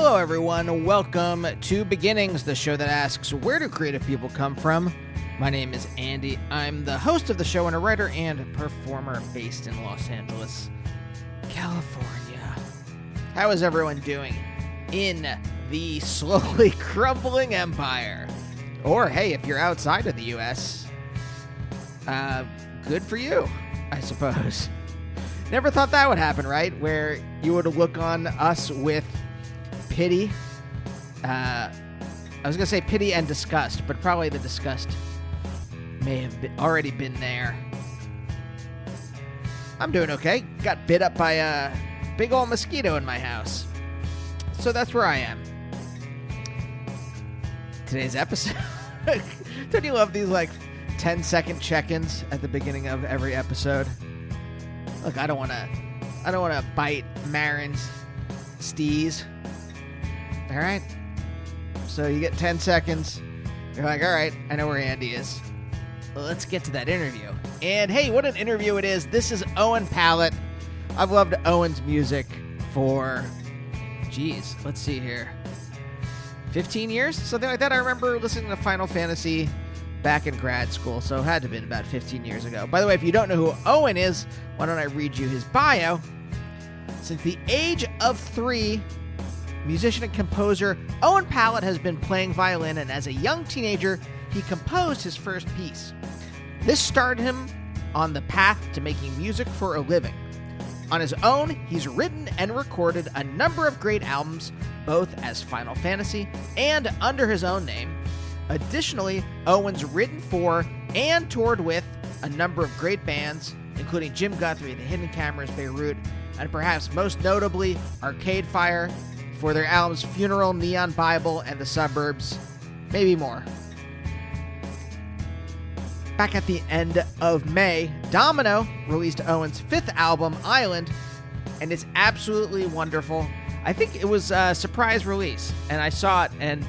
Hello, everyone. Welcome to Beginnings, the show that asks, where do creative people come from? My name is Andy. I'm the host of the show and a writer and performer based in Los Angeles, California. How is everyone doing in the slowly crumbling empire? Or, hey, if you're outside of the U.S., good for you, I suppose. Never thought that would happen, right? Where you would look on us with pity. I was going to say pity and disgust, but probably the disgust may have already been there. I'm doing okay. Got bit up by a big old mosquito in my house. So that's where I am. Today's episode. Don't you love these 10-second check-ins at the beginning of every episode? Look, I don't want to bite Marin's stees. All right. So you get 10 seconds. You're like, all right, I know where Andy is. Well, let's get to that interview. And hey, what an interview it is. This is Owen Pallett. I've loved Owen's music for, let's see here, 15 years? Something like that. I remember listening to Final Fantasy back in grad school, so it had to have been about 15 years ago. By the way, if you don't know who Owen is, why don't I read you his bio? Since the age of 3, musician and composer Owen Pallett has been playing violin, and as a young teenager, he composed his first piece. This started him on the path to making music for a living. On his own, he's written and recorded a number of great albums, both as Final Fantasy and under his own name. Additionally, Owen's written for and toured with a number of great bands, including Jim Guthrie, The Hidden Cameras, Beirut, and perhaps most notably Arcade Fire for their albums Funeral, Neon Bible, and The Suburbs. Maybe more. Back at the end of May, Domino released Owen's 5th album, Island, and it's absolutely wonderful. I think it was a surprise release, and I saw it, and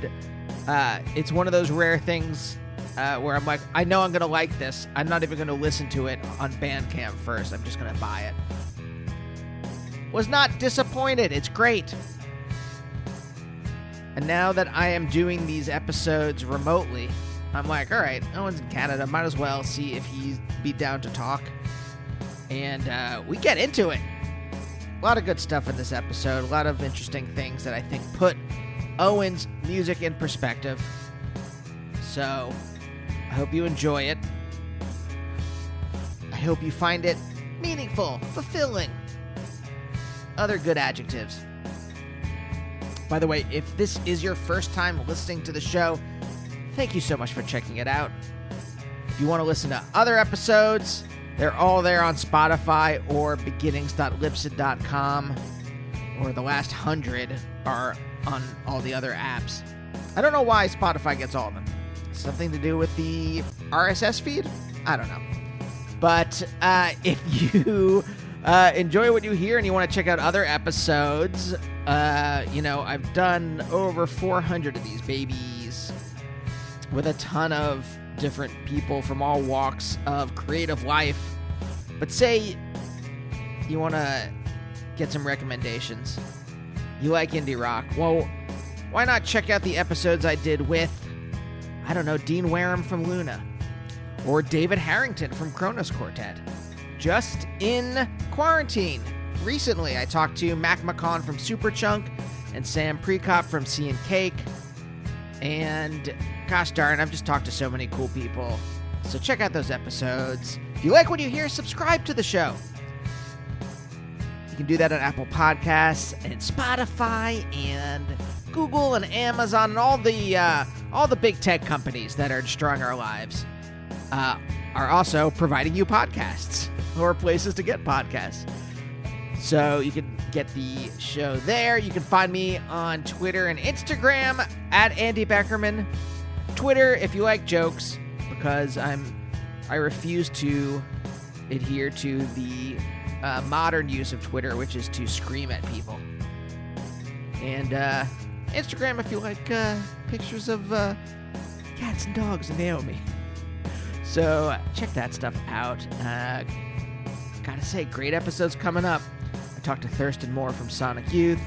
it's one of those rare things where I'm like, I know I'm going to like this. I'm not even going to listen to it on Bandcamp first. I'm just going to buy it. Was not disappointed. It's great. And now that I am doing these episodes remotely, I'm like, all right, Owen's in Canada. Might as well see if he'd be down to talk. And we get into it. A lot of good stuff in this episode. A lot of interesting things that I think put Owen's music in perspective. So, I hope you enjoy it. I hope you find it meaningful, fulfilling. Other good adjectives. By the way, if this is your first time listening to the show, thank you so much for checking it out. If you want to listen to other episodes, they're all there on Spotify or beginnings.libsyn.com, or the last 100 are on all the other apps. I don't know why Spotify gets all of them. Something to do with the RSS feed? I don't know. But if you enjoy what you hear and you want to check out other episodes, I've done over 400 of these babies with a ton of different people from all walks of creative life. But say you want to get some recommendations. You like indie rock. Well, why not check out the episodes I did with, Dean Wareham from Luna, or David Harrington from Kronos Quartet. Just in quarantine, recently I talked to Mac McCon from Superchunk and Sam Prekop from Sea and Cake. And gosh darn, I've just talked to so many cool people. So check out those episodes. If you like what you hear, subscribe to the show. You can do that on Apple Podcasts and Spotify and Google and Amazon and all the big tech companies that are destroying our lives are also providing you podcasts or places to get podcasts. So you can get the show there. You can find me on Twitter and Instagram at Andy Beckerman. Twitter, if you like jokes, because I refuse to adhere to the modern use of Twitter, which is to scream at people. And Instagram, if you like pictures of cats and dogs and Naomi. So check that stuff out. Gotta say, great episodes coming up. I talked to Thurston Moore from Sonic Youth,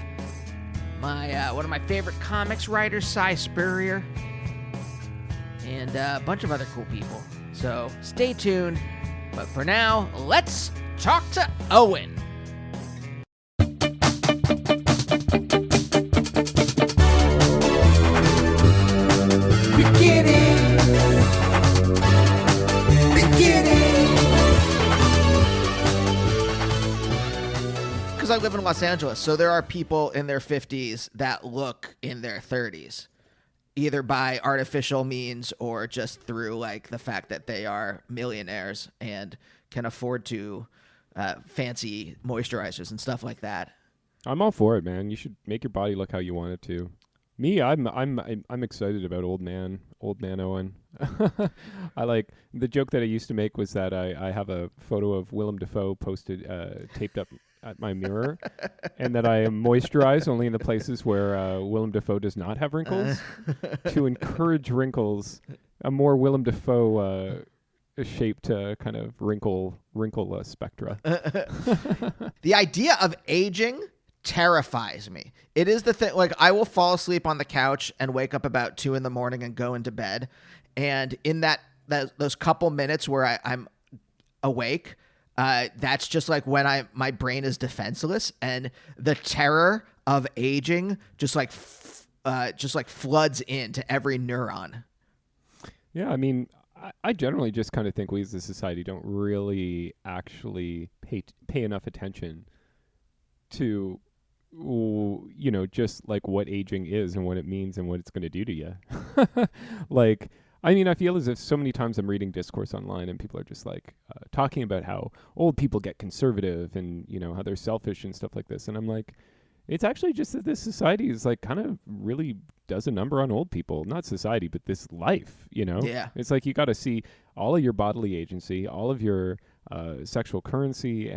my one of my favorite comics writers, Cy Spurrier, and a bunch of other cool people. So stay tuned. But for now, let's talk to Owen. Because I live in Los Angeles, so there are people in their 50s that look in their 30s, either by artificial means or just through like the fact that they are millionaires and can afford to fancy moisturizers and stuff like that. I'm all for it, man. You should make your body look how you want it to. Me, I'm excited about old man Owen. I like the joke that I used to make was that I have a photo of Willem Dafoe posted taped up at my mirror, and that I am moisturized only in the places where Willem Dafoe does not have wrinkles to encourage wrinkles, a more Willem Dafoe shaped kind of wrinkle spectra. The idea of aging terrifies me. It is the thing, like I will fall asleep on the couch and wake up about 2 a.m. and go into bed. And in those couple minutes where I'm awake, that's just like when my brain is defenseless, and the terror of aging just like floods into every neuron. Yeah. I mean, I generally just kind of think we as a society don't really actually pay enough attention to, you know, just like what aging is and what it means and what it's going to do to you. Like, I mean, I feel as if so many times I'm reading discourse online and people are just like talking about how old people get conservative and, you know, how they're selfish and stuff like this. And I'm like, it's actually just that this society is like kind of really does a number on old people. Not society, but this life, you know? Yeah. It's like you got to see all of your bodily agency, all of your sexual currency,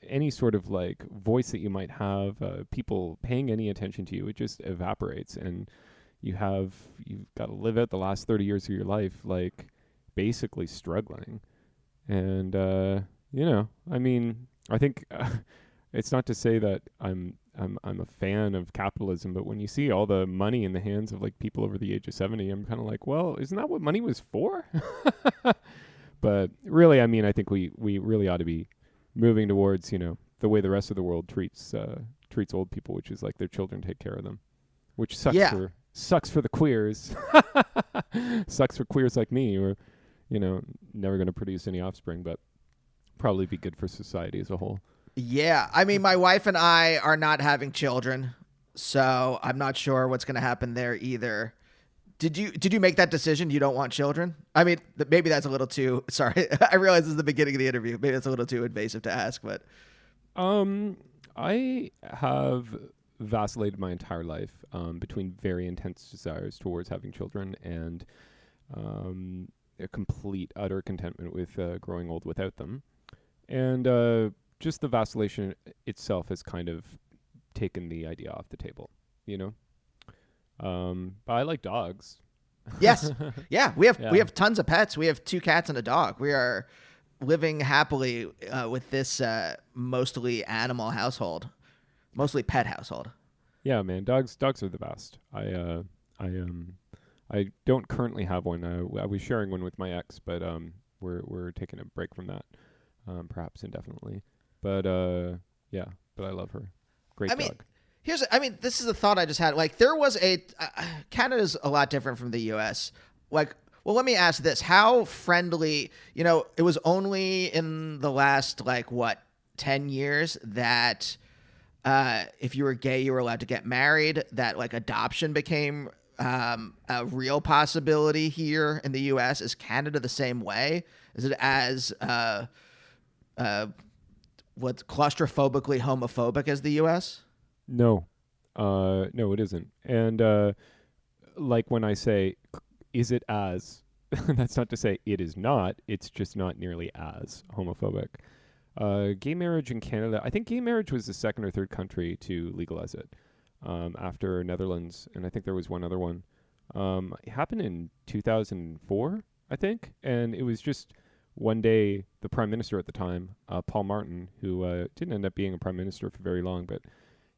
any sort of like voice that you might have, people paying any attention to you, it just evaporates. And you've got to live out the last 30 years of your life, like basically struggling. And, you know, I mean, I think it's not to say that I'm a fan of capitalism, but when you see all the money in the hands of like people over the age of 70, I'm kind of like, well, isn't that what money was for? But really, I mean, I think we really ought to be moving towards, you know, the way the rest of the world treats old people, which is like their children take care of them, which sucks for the queers. Sucks for queers like me, who are, you know, never going to produce any offspring, but probably be good for society as a whole. Yeah. I mean, my wife and I are not having children, so I'm not sure what's going to happen there either. Did you make that decision? You don't want children? I mean, maybe that's a little too, sorry. I realize this is the beginning of the interview. Maybe that's a little too invasive to ask, but. I have vacillated my entire life between very intense desires towards having children and a complete, utter contentment with growing old without them. And just the vacillation itself has kind of taken the idea off the table, you know? But I like dogs. Yes. Yeah. We have tons of pets. We have 2 cats and a dog. We are living happily with this mostly animal household, mostly pet household. Yeah, man. Dogs are the best. I don't currently have one. I was sharing one with my ex, but we're taking a break from that, perhaps indefinitely. But yeah, but I love her. Great dog. This is a thought I just had. Like, there was Canada's a lot different from the U.S. Like, well, let me ask this: how friendly? You know, it was only in the last 10 years that if you were gay, you were allowed to get married. That like adoption became a real possibility here in the U.S. Is Canada the same way? Is it as what's claustrophobically homophobic as the U.S.? No, it isn't. And like when I say, is it as, that's not to say it is not, it's just not nearly as homophobic. Gay marriage in Canada, I think gay marriage was the second or third country to legalize it after Netherlands, and I think there was one other one. It happened in 2004, I think, and it was just one day the prime minister at the time, Paul Martin, who didn't end up being a prime minister for very long, but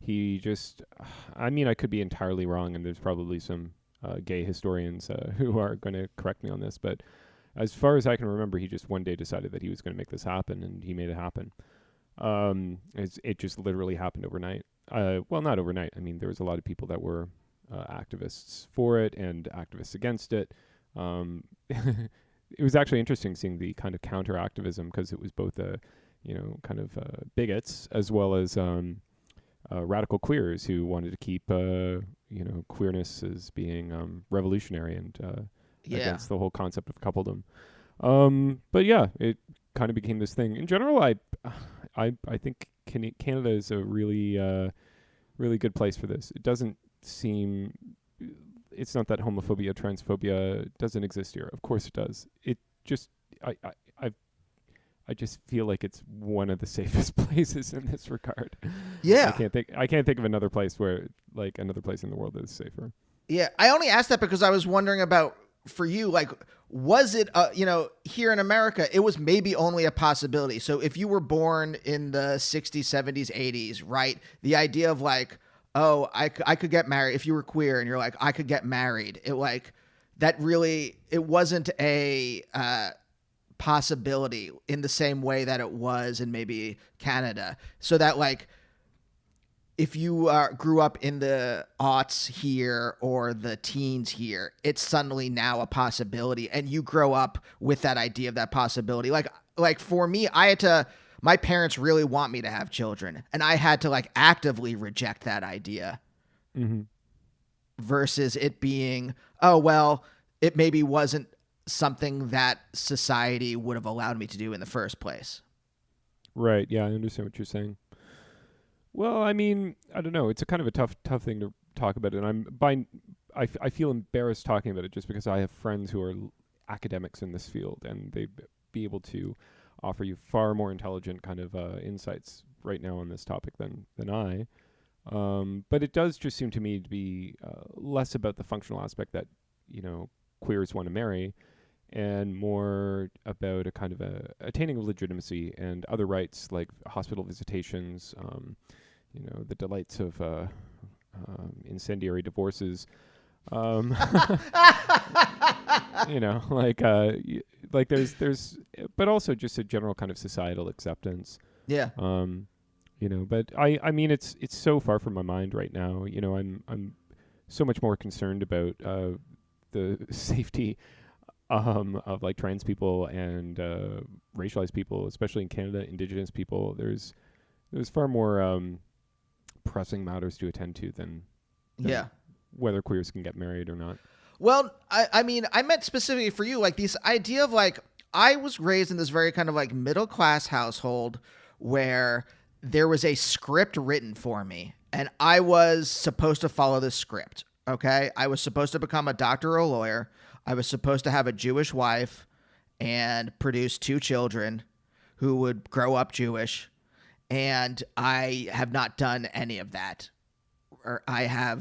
he just, I mean, I could be entirely wrong, and there's probably some gay historians who are going to correct me on this, but as far as I can remember, he just one day decided that he was going to make this happen, and he made it happen. It just literally happened overnight. Well, not overnight. I mean, there was a lot of people that were activists for it and activists against it. It was actually interesting seeing the kind of counter activism, because it was both kind of bigots as well as radical queers who wanted to keep queerness as being revolutionary and against the whole concept of coupledom. But yeah, it kind of became this thing. In general, I think Canada is a really really good place for this. It doesn't seem, it's not that homophobia, transphobia doesn't exist here. Of course it does. It just, I just feel like it's one of the safest places in this regard. Yeah. I can't think of another place where, like, another place in the world that is safer. Yeah. I only asked that because I was wondering about, for you, like, was it, here in America, it was maybe only a possibility. So if you were born in the 60s, 70s, 80s, right? The idea of like, oh, I could get married. If you were queer and you're like, I could get married. It like, that really, it wasn't a possibility in the same way that it was in maybe Canada. So that like, if you grew up in the aughts here or the teens here, it's suddenly now a possibility, and you grow up with that idea of that possibility. Like for me, my parents really want me to have children, and I had to like actively reject that idea. Mm-hmm. Versus it being, oh, well, it maybe wasn't something that society would have allowed me to do in the first place. Right. Yeah, I understand what you're saying. Well, I mean, I don't know. It's a kind of a tough thing to talk about, and I feel embarrassed talking about it just because I have friends who are academics in this field, and they'd be able to offer you far more intelligent kind of insights right now on this topic than I. But it does just seem to me to be less about the functional aspect that queers want to marry, and more about a kind of attaining of legitimacy and other rights like hospital visitations, the delights of incendiary divorces, like there's, but also just a general kind of societal acceptance. Yeah. But I mean, it's so far from my mind right now. I'm so much more concerned about the safety of like trans people and racialized people, especially in Canada, Indigenous people. There's far more pressing matters to attend to than whether queers can get married or not. Well, I mean, I meant specifically for you, like this idea of like, I was raised in this very kind of like middle class household where there was a script written for me, and I was supposed to follow this script. Okay. I was supposed to become a doctor or a lawyer. I was supposed to have a Jewish wife and produce 2 children who would grow up Jewish. And I have not done any of that. I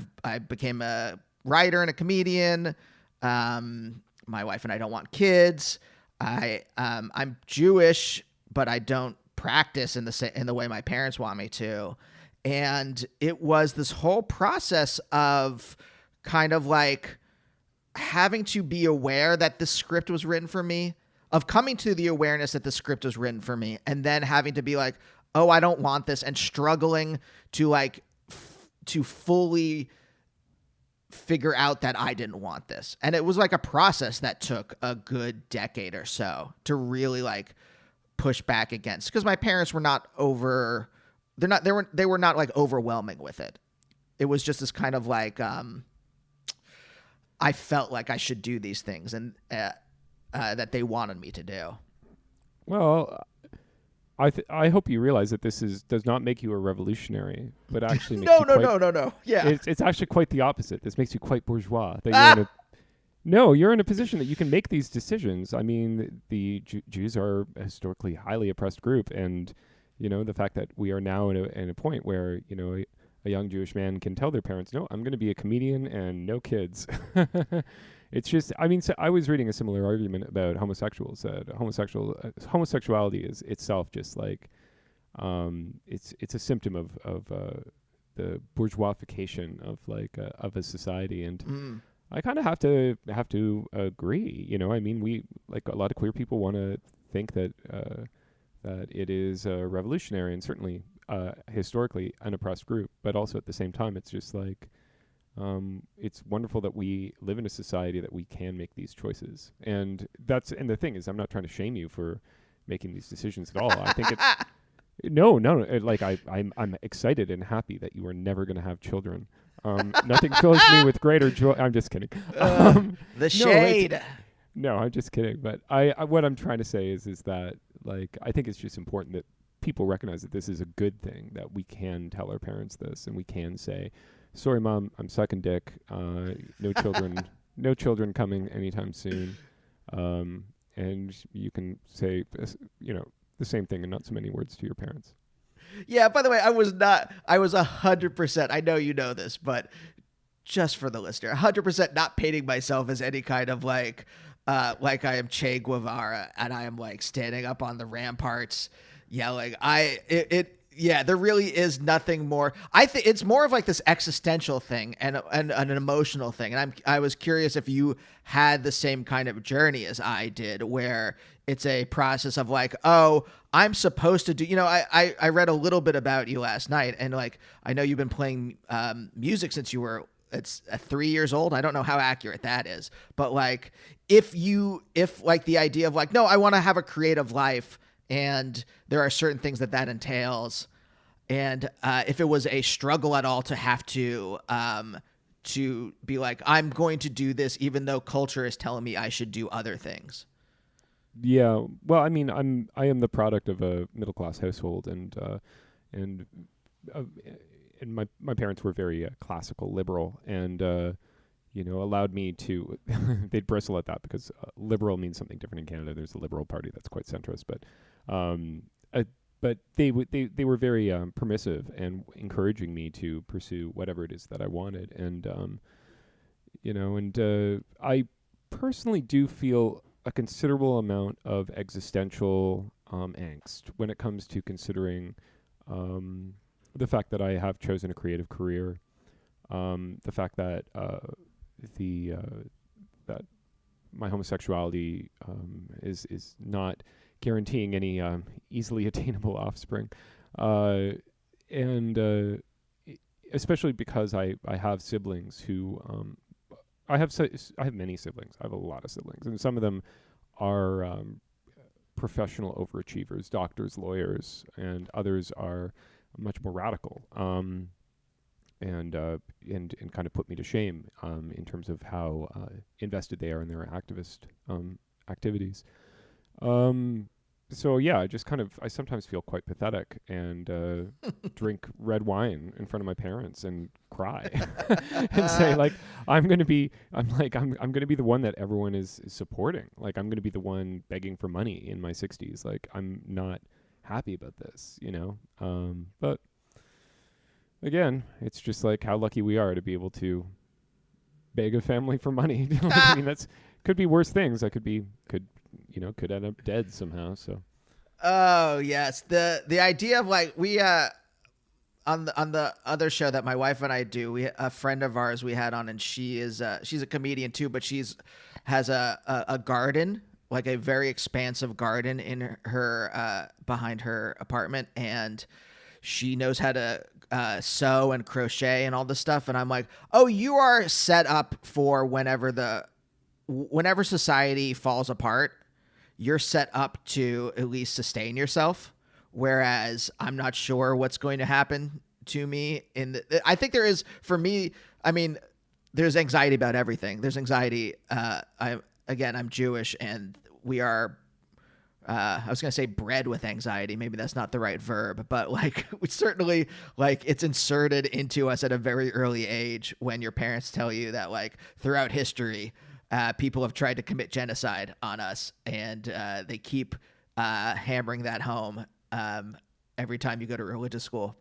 became a writer and a comedian. My wife and I don't want kids. I'm Jewish, but I don't practice in the way my parents want me to. And it was this whole process of kind of like having to be aware that the script was written for me, of coming to the awareness that the script was written for me, and then having to be like, oh, I don't want this, and struggling to like to fully figure out that I didn't want this. And it was like a process that took a good decade or so to really like push back against, because my parents were not they were not like overwhelming with it. It was just this kind of like I felt like I should do these things, and that they wanted me to do. Well, I hope you realize that this does not make you a revolutionary, but actually makes no. Yeah, it's actually quite the opposite. This makes you quite bourgeois. That you're in a position that you can make these decisions. I mean, the Jews are a historically highly oppressed group, and the fact that we are now in a point where a young Jewish man can tell their parents, no, I'm going to be a comedian and no kids. It's just, I mean, so I was reading a similar argument about homosexuals, that homosexuality is itself just like, it's a symptom of the bourgeoisification of like of a society, and Mm. I kind of have to agree. You know, I mean, we like a lot of queer people want to think that that it is revolutionary and certainly historically an oppressed group, but also at the same time, it's just like it's wonderful that we live in a society that we can make these choices. And the thing is, I'm not trying to shame you for making these decisions at all. I think it's no. Like I'm excited and happy that you are never going to have children. Nothing fills me with greater joy. I'm just kidding. The shade. No, I'm just kidding. But I what I'm trying to say is that like I think it's just important that people recognize that this is a good thing, that we can tell our parents this and we can say, sorry, Mom, I'm sucking dick. No children, no children coming anytime soon. And you can say, the same thing in not so many words to your parents. Yeah, by the way, I was 100%, I know you know this, but just for the listener, 100% not painting myself as any kind of like I am Che Guevara and I am like standing up on the ramparts yelling. Yeah, there really is nothing more. I think it's more of like this existential thing and an emotional thing. And I was curious if you had the same kind of journey as I did, where it's a process of like, oh, I'm supposed to do, I read a little bit about you last night, and like, I know you've been playing music since you were, it's 3 years old. I don't know how accurate that is, but like, if like the idea of like, no, I want to have a creative life, and there are certain things that entails. And if it was a struggle at all to have to be like, I'm going to do this, even though culture is telling me I should do other things. Yeah. Well, I mean, I am the product of a middle class household, and my parents were very classical liberal, and allowed me to. They'd bristle at that because liberal means something different in Canada. There's a Liberal Party that's quite centrist, but they were very permissive and encouraging me to pursue whatever it is that I wanted, and I personally do feel a considerable amount of existential angst when it comes to considering the fact that I have chosen a creative career, the fact that that my homosexuality is not guaranteeing any easily attainable offspring, and especially because I have siblings who I have many siblings. I have a lot of siblings, and some of them are professional overachievers, doctors, lawyers, and others are much more radical, and kind of put me to shame in terms of how invested they are in their activist activities. So yeah, I sometimes feel quite pathetic and drink red wine in front of my parents and cry and say like, I'm going to be the one that everyone is supporting. Like, I'm going to be the one begging for money in my 60s. Like, I'm not happy about this, but again, it's just like how lucky we are to be able to beg a family for money. I mean, could be worse things. I could end up dead somehow. So. Oh yes, the idea of like we on the other show that my wife and I do, a friend of ours we had on, and she's a comedian too, but has a garden, like a very expansive garden in her behind her apartment, and she knows how to sew and crochet and all this stuff. And I'm like, oh, you are set up for whenever society falls apart, you're set up to at least sustain yourself. Whereas I'm not sure what's going to happen to me. I think there is, for me, I mean, there's anxiety about everything. There's anxiety. I'm Jewish, and we are, I was going to say bred with anxiety. Maybe that's not the right verb, but like, we certainly, like, it's inserted into us at a very early age when your parents tell you that, like, throughout history, people have tried to commit genocide on us, and they keep hammering that home every time you go to religious school.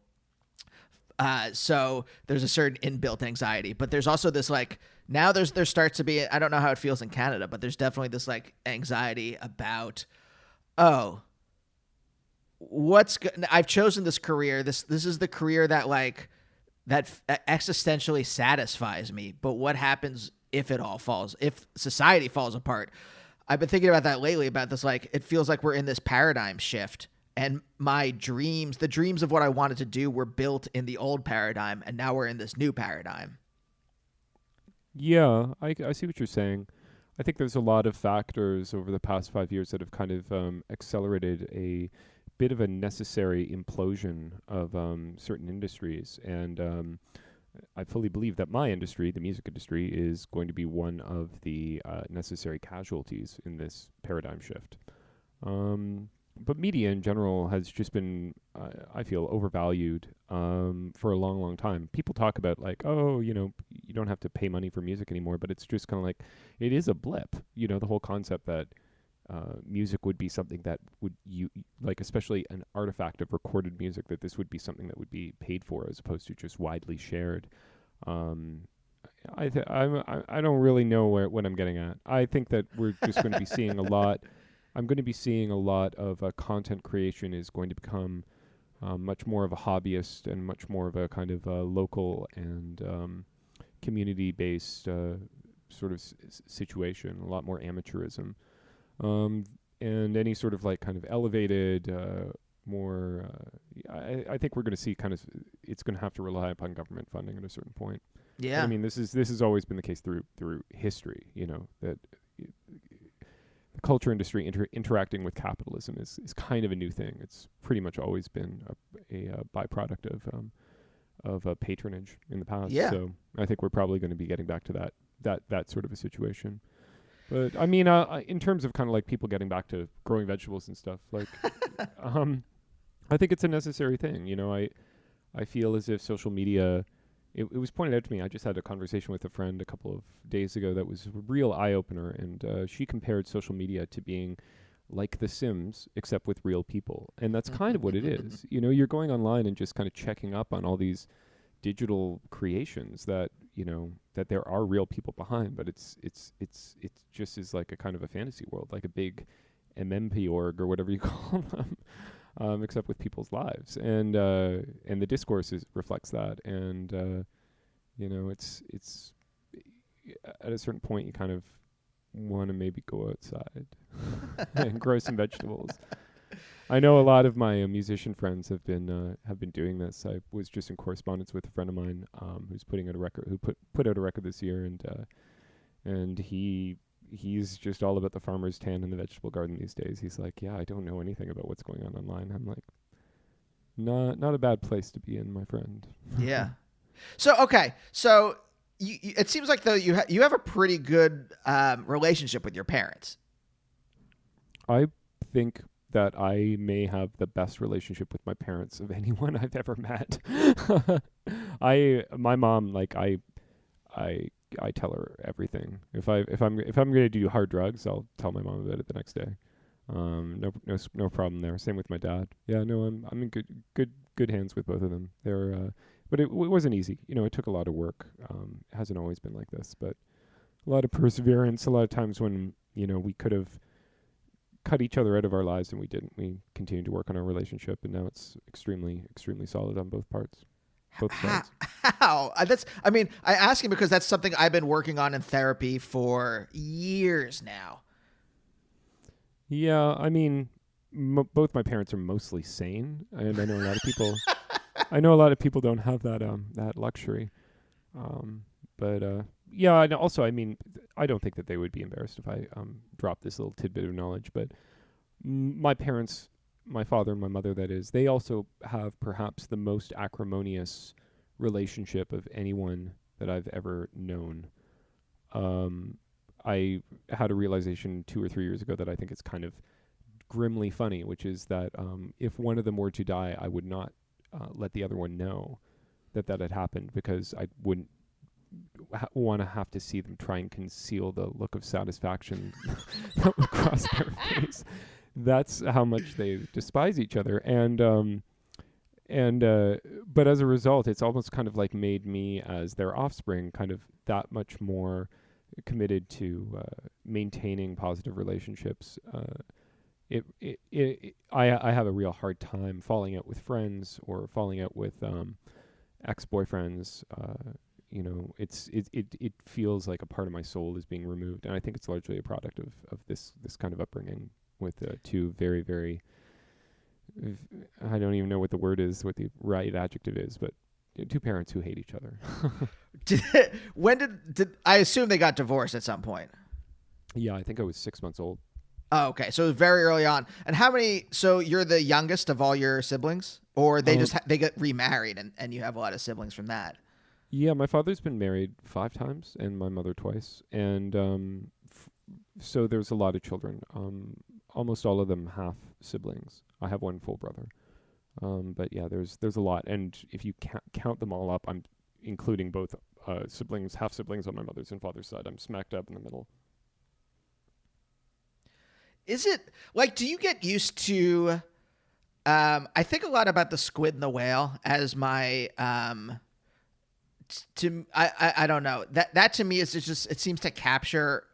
So there's a certain inbuilt anxiety, but there's also this, like, now there starts to be, I don't know how it feels in Canada, but there's definitely this, like, anxiety about, oh, I've chosen this career. This is the career that, like, that existentially satisfies me. But what happens if it all falls, if society falls apart? I've been thinking about that lately, about this, like, it feels like we're in this paradigm shift, and my dreams, the dreams of what I wanted to do, were built in the old paradigm, and now we're in this new paradigm. Yeah, I see what you're saying. I think there's a lot of factors over the past 5 years that have kind of accelerated a bit of a necessary implosion of certain industries. And I fully believe that my industry, the music industry, is going to be one of the necessary casualties in this paradigm shift. But media in general has just been, I feel, overvalued for a long, long time. People talk about like, oh, you don't have to pay money for music anymore, but it's just kind of like, it is a blip. The whole concept that music would be something that would like, especially an artifact of recorded music, that this would be something that would be paid for as opposed to just widely shared. I don't really know what I'm getting at. I think that we're just going to be seeing a lot. I'm going to be seeing a lot of content creation is going to become much more of a hobbyist and much more of a kind of local and community-based sort of situation, a lot more amateurism. And any sort of like kind of elevated, more, I think we're going to see kind of, it's going to have to rely upon government funding at a certain point. Yeah. But, I mean, this has always been the case through history, that the culture industry interacting with capitalism is kind of a new thing. It's pretty much always been a byproduct of patronage in the past. Yeah. So I think we're probably going to be getting back to that sort of a situation. But I mean, in terms of kind of like people getting back to growing vegetables and stuff, like, I think it's a necessary thing. I feel as if social media. It was pointed out to me. I just had a conversation with a friend a couple of days ago that was a real eye opener, and she compared social media to being like The Sims, except with real people, and that's kind of what it is. You're going online and just kind of checking up on all these digital creations that that there are real people behind, but it's just is like a kind of a fantasy world, like a big MMP org or whatever you call them, except with people's lives, and the discourse reflects that, and it's at a certain point you kind of want to maybe go outside and grow some vegetables. I know a lot of my musician friends have been doing this. I was just in correspondence with a friend of mine who's putting out a record, who put out a record this year, and he's just all about the farmer's tan in the vegetable garden these days. He's like, yeah, I don't know anything about what's going on online. I'm like, not a bad place to be in, my friend. Yeah. So okay, so you it seems like though you have a pretty good relationship with your parents. I think that I may have the best relationship with my parents of anyone I've ever met. My mom, like I tell her everything. If I'm going to do hard drugs, I'll tell my mom about it the next day. No problem there. Same with my dad. Yeah, no, I'm in good hands with both of them. But it wasn't easy. It took a lot of work. It hasn't always been like this, but a lot of perseverance. A lot of times when we could have cut each other out of our lives and we didn't. We continued to work on our relationship, and now it's extremely, extremely solid on both parts. Both sides. How? I ask you because that's something I've been working on in therapy for years now. Yeah, I mean, both my parents are mostly sane, and I know a lot of people. I know a lot of people don't have that luxury. Yeah, and also, I mean, I don't think that they would be embarrassed if I dropped this little tidbit of knowledge. But my parents, my father and my mother, that is, they also have perhaps the most acrimonious relationship of anyone that I've ever known. I had a realization 2 or 3 years ago that I think it's kind of grimly funny, which is that if one of them were to die, I would not let the other one know that had happened, because I wouldn't want to have to see them try and conceal the look of satisfaction that would cross their face. That's how much they despise each other, but as a result, it's almost kind of like made me, as their offspring, kind of that much more committed to maintaining positive relationships. I have a real hard time falling out with friends or falling out with ex-boyfriends. It feels like a part of my soul is being removed, and I think it's largely a product of this kind of upbringing with two very, very, I don't even know what the word is, what the right adjective is, but two parents who hate each other. When did I assume they got divorced at some point? Yeah, I think I was 6 months old. Oh, okay. So it was very early on. And how many? So you're the youngest of all your siblings, or they they get remarried and you have a lot of siblings from that? Yeah, my father's been married 5 times and my mother twice, and so there's a lot of children. Almost all of them half siblings. I have one full brother. But yeah, there's a lot, and if you count them all up, I'm including both siblings, half siblings on my mother's and father's side. I'm smack dab in the middle. Is it like? Do you get used to? I think a lot about the squid and the whale as my I don't know, that to me is just, it seems to capture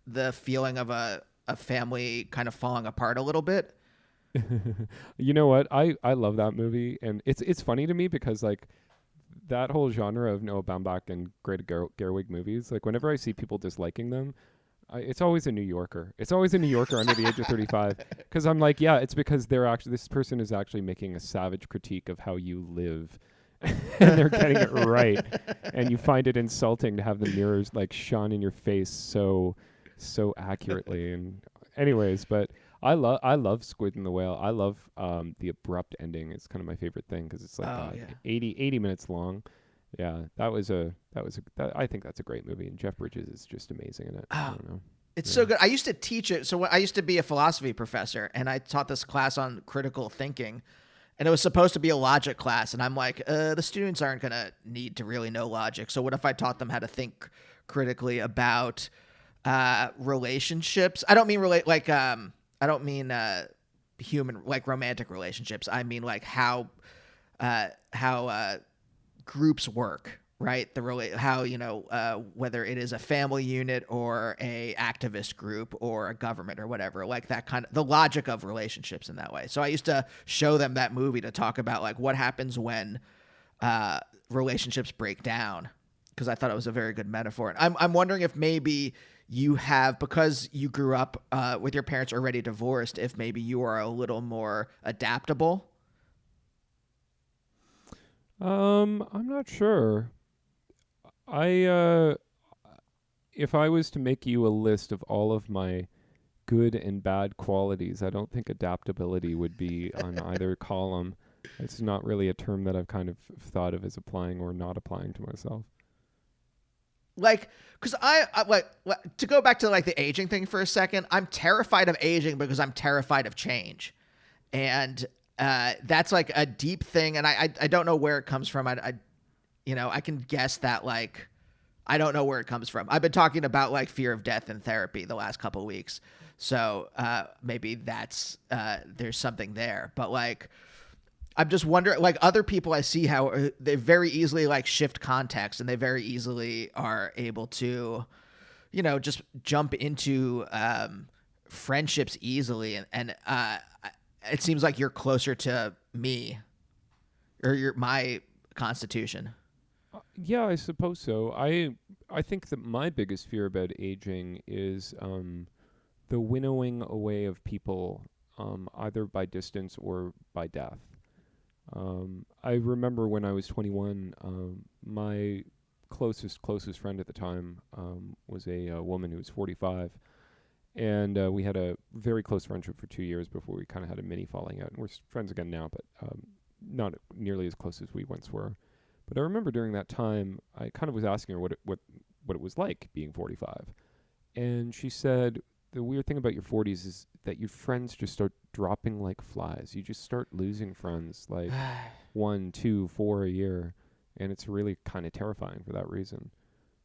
the feeling of a family kind of falling apart a little bit. You know what? I love that movie, and it's funny to me because like that whole genre of Noah Baumbach and Greta Gerwig movies, like whenever I see people disliking them, it's always a New Yorker. It's always a New Yorker under the age of 35, because I'm like, yeah, it's because this person is actually making a savage critique of how you live. And they're getting it right, and you find it insulting to have the mirrors like shone in your face so accurately. And anyways, but I love Squid and the Whale. I love the abrupt ending. It's kind of my favorite thing because it's like 80 minutes long. Yeah, I think that's a great movie, and Jeff Bridges is just amazing in it. I don't know. It's so good. I used to teach it. So I used to be a philosophy professor, and I taught this class on critical thinking. And it was supposed to be a logic class. And I'm like, the students aren't going to need to really know logic. So what if I taught them how to think critically about relationships? I don't mean human, like romantic relationships. I mean like how groups work, right? How, whether it is a family unit or a activist group or a government or whatever, like that kind of the logic of relationships in that way. So I used to show them that movie to talk about like what happens when relationships break down, because I thought it was a very good metaphor. And I'm wondering if maybe you have, because you grew up with your parents already divorced, if maybe you are a little more adaptable. I'm not sure. If I was to make you a list of all of my good and bad qualities, I don't think adaptability would be on either column. It's not really a term that I've kind of thought of as applying or not applying to myself. Like, because I like to go back to like the aging thing for a second. I'm terrified of aging because I'm terrified of change, and that's like a deep thing. And I don't know where it comes from. I can guess that like I don't know where it comes from. I've been talking about like fear of death in therapy the last couple of weeks, so maybe that's there's something there. But like, I'm just wondering, like other people I see how they very easily like shift context, and they very easily are able to, just jump into friendships easily. And it seems like you're closer to me, or you're my constitution. Yeah, I suppose so. I think that my biggest fear about aging is the winnowing away of people, either by distance or by death. I remember when I was 21, my closest friend at the time was a woman who was 45, and we had a very close friendship for 2 years before we kind of had a mini falling out. And we're friends again now, but not nearly as close as we once were. But I remember during that time, I kind of was asking her what it was like being 45, and she said, the weird thing about your 40s is that your friends just start dropping like flies. You just start losing friends like 1, 2, 4 a year. And it's really kind of terrifying for that reason.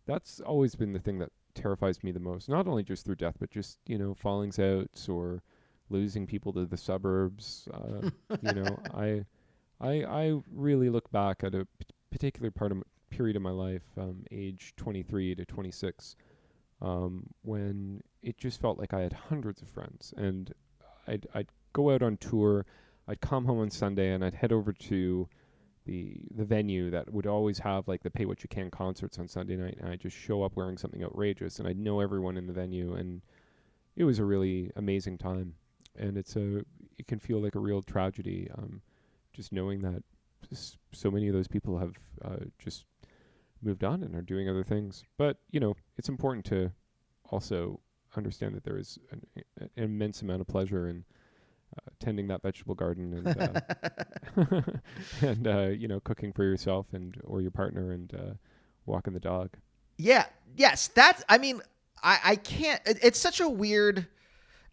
That's always been the thing that terrifies me the most. Not only just through death, but just, fallings outs or losing people to the suburbs. I really look back at a particular period of my life, age 23 to 26, when it just felt like I had hundreds of friends, and I'd go out on tour. I'd come home on Sunday, and I'd head over to the venue that would always have like the pay what you can concerts on Sunday night, and I just show up wearing something outrageous, and I know everyone in the venue, and it was a really amazing time. And it can feel like a real tragedy, just knowing that so many of those people have just moved on and are doing other things. But it's important to also understand that there is an immense amount of pleasure in tending that vegetable garden and and cooking for yourself or your partner and walking the dog. Yeah. Yes. I can't. It's such a weird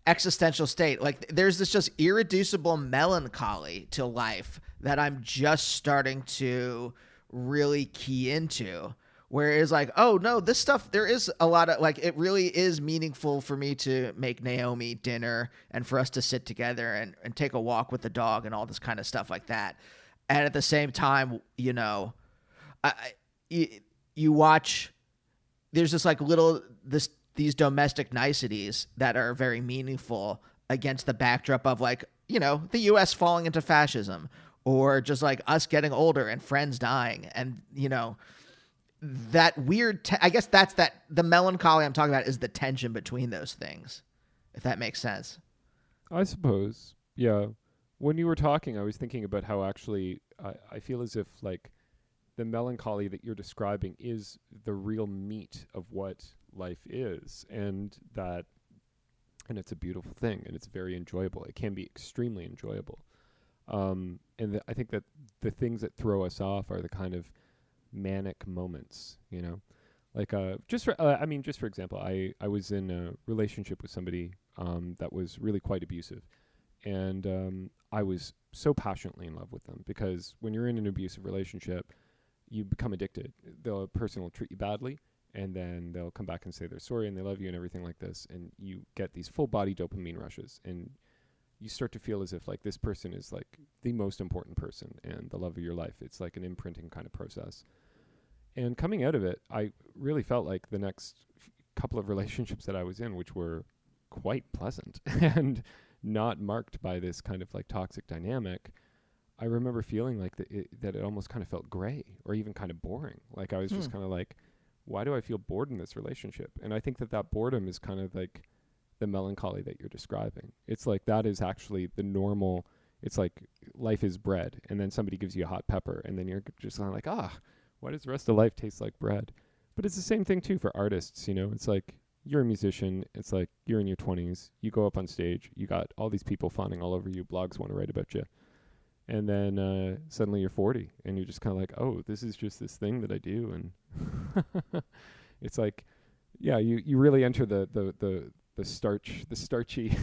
existential state. Like, there's this just irreducible melancholy to life that I'm just starting to really key into, where it's like, oh no, this stuff, there is a lot of like, it really is meaningful for me to make Naomi dinner and for us to sit together and take a walk with the dog and all this kind of stuff like that. And at the same time, you watch, there's just like these domestic niceties that are very meaningful against the backdrop of like, the U.S. falling into fascism, or just like us getting older and friends dying. And, that weird, I guess the melancholy I'm talking about is the tension between those things, if that makes sense. I suppose. Yeah. When you were talking, I was thinking about how actually I feel as if like the melancholy that you're describing is the real meat of what life is, and it's a beautiful thing, and it's very enjoyable. It can be extremely enjoyable. I think that the things that throw us off are the kind of manic moments, like just for example, I was in a relationship with somebody that was really quite abusive, and I was so passionately in love with them, because when you're in an abusive relationship, you become addicted. The person will treat you badly, and then they'll come back and say they're sorry and they love you and everything like this, and you get these full body dopamine rushes, and you start to feel as if like this person is like the most important person and the love of your life. It's like an imprinting kind of process. And coming out of it, I really felt like the next couple of relationships that I was in, which were quite pleasant and not marked by this kind of like toxic dynamic, I remember feeling like that it almost kind of felt gray or even kind of boring. Like I was just kind of like, why do I feel bored in this relationship? And I think that boredom is kind of like the melancholy that you're describing. It's like that is actually the normal. It's like life is bread, and then somebody gives you a hot pepper, and then you're just kind of like, why does the rest of life taste like bread? But it's the same thing too for artists. It's like you're a musician. It's like you're in your 20s. You go up on stage. You got all these people fawning all over you. Blogs want to write about you. And then suddenly you're 40, and you're just kind of like, oh, this is just this thing that I do. And it's like, yeah, you really enter the starchy.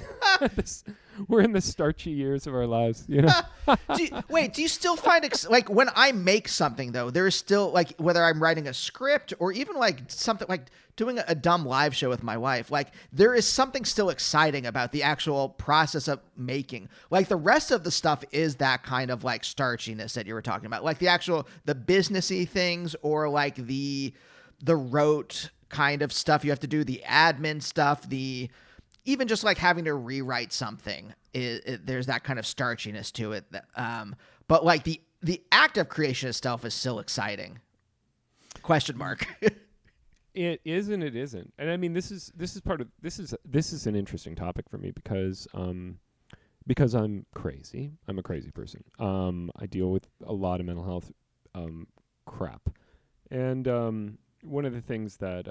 We're in the starchy years of our lives, do you still find like when I make something though, there is still like, whether I'm writing a script or even like something like doing a dumb live show with my wife, like there is something still exciting about the actual process of making. Like the rest of the stuff is that kind of like starchiness that you were talking about, like the businessy things, or like the rote kind of stuff you have to do, the admin stuff, even just like having to rewrite something, there's that kind of starchiness to it. But like the act of creation itself is still exciting. Question mark. It is and it isn't. And I mean, this is an interesting topic for me because I'm crazy. I'm a crazy person. I deal with a lot of mental health crap. And one of the things that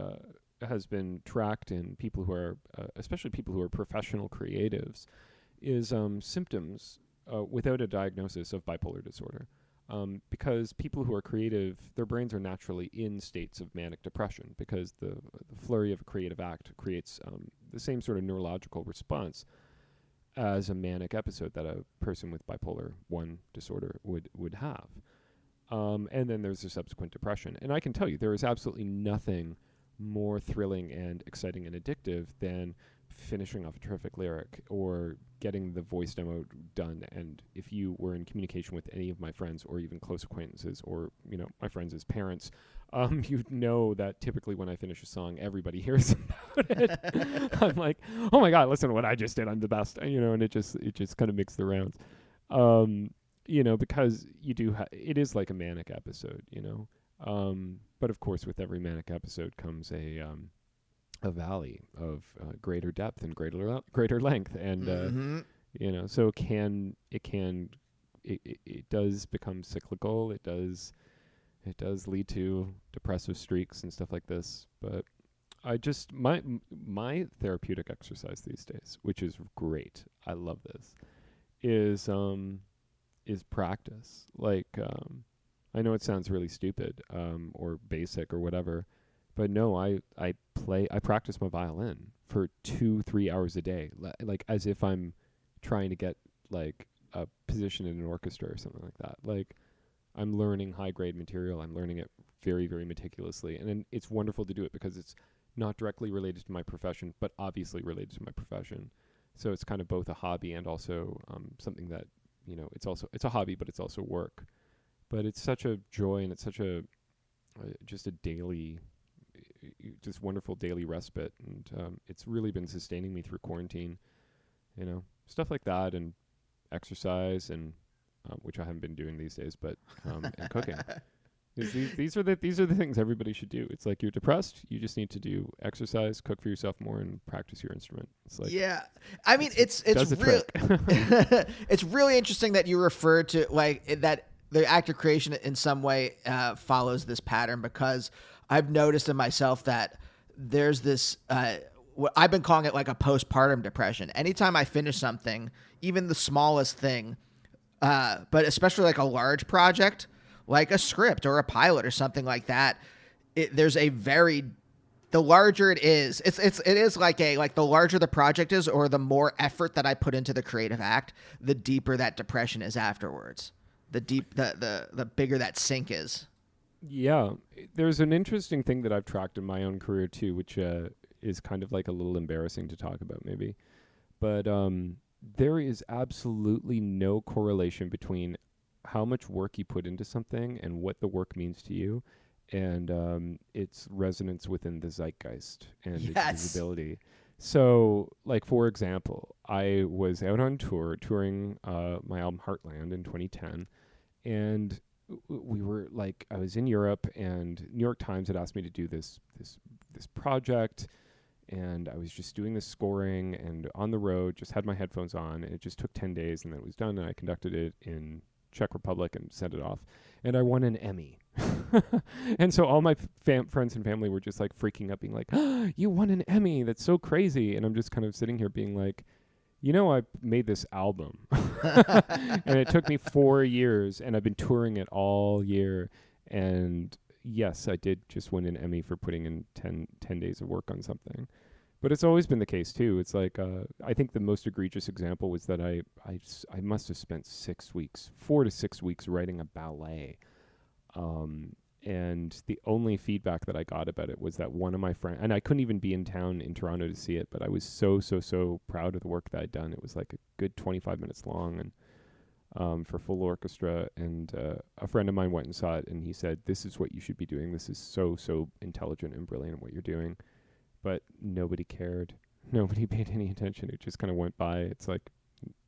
has been tracked in people who are, especially people who are professional creatives, is symptoms without a diagnosis of bipolar disorder. Because people who are creative, their brains are naturally in states of manic depression, because the flurry of a creative act creates the same sort of neurological response as a manic episode that a person with bipolar 1 disorder would have. And then there's the subsequent depression. And I can tell you, there is absolutely nothing more thrilling and exciting and addictive than finishing off a terrific lyric or getting the voice demo done. And if you were in communication with any of my friends or even close acquaintances or, my friends as parents, you'd know that typically when I finish a song, everybody hears about it. I'm like, oh my God, listen to what I just did. I'm the best, and it just kind of makes the rounds. because it is like a manic episode, but of course with every manic episode comes a valley of greater depth and greater length, and so it does become cyclical. It does lead to depressive streaks and stuff like this. But I just my therapeutic exercise these days, which is great, I love this, is practice. Like I know it sounds really stupid or basic or whatever, but no, I practice my violin for 2-3 hours a day, like as if I'm trying to get like a position in an orchestra or something like that. Like I'm learning high grade material. I'm learning it very, very meticulously. And then it's wonderful to do it because it's not directly related to my profession, but obviously related to my profession. So it's kind of both a hobby and also something that, it's a hobby, but it's also work. But it's such a joy, and it's such just a daily, just wonderful daily respite. And it's really been sustaining me through quarantine, stuff like that, and exercise, and which I haven't been doing these days, but and cooking. These are the things everybody should do. It's like you're depressed, you just need to do exercise, cook for yourself more, and practice your instrument. It's like, yeah, I mean, it's real. It's really interesting that you referred to like that the act of creation in some way follows this pattern, because I've noticed in myself that there's this what I've been calling it like a postpartum depression. Anytime I finish something, even the smallest thing, but especially like a large project, like a script or a pilot or something like that, there's a the larger it is like the larger the project is, or the more effort that I put into the creative act, the deeper that depression is afterwards. The bigger that sink is. Yeah, there's an interesting thing that I've tracked in my own career too, which is kind of like a little embarrassing to talk about maybe, but there is absolutely no correlation between how much work you put into something and what the work means to you, and its resonance within the zeitgeist and its visibility. So, like, for example, I was out on touring my album Heartland in 2010, and we were like, I was in Europe, and New York Times had asked me to do this project, and I was just doing this scoring and on the road, just had my headphones on, and it just took 10 days, and then it was done, and I conducted it in Czech Republic and sent it off, and I won an Emmy. And so all my friends and family were just like freaking out, being like, oh, you won an Emmy, that's so crazy. And I'm just kind of sitting here being like, I made this album and it took me 4 years, and I've been touring it all year, and yes, I did just win an Emmy for putting in 10 days of work on something. But it's always been the case too. It's like I think the most egregious example was that I must have spent 4 to 6 weeks writing a ballet, and the only feedback that I got about it was that one of my friends, and I couldn't even be in town in Toronto to see it, but I was so proud of the work that I'd done. It was like a good 25 minutes long, and for full orchestra, and a friend of mine went and saw it, and he said, "This is what you should be doing. This is so intelligent and brilliant what you're doing." But nobody cared. Nobody paid any attention. It just kind of went by. It's like,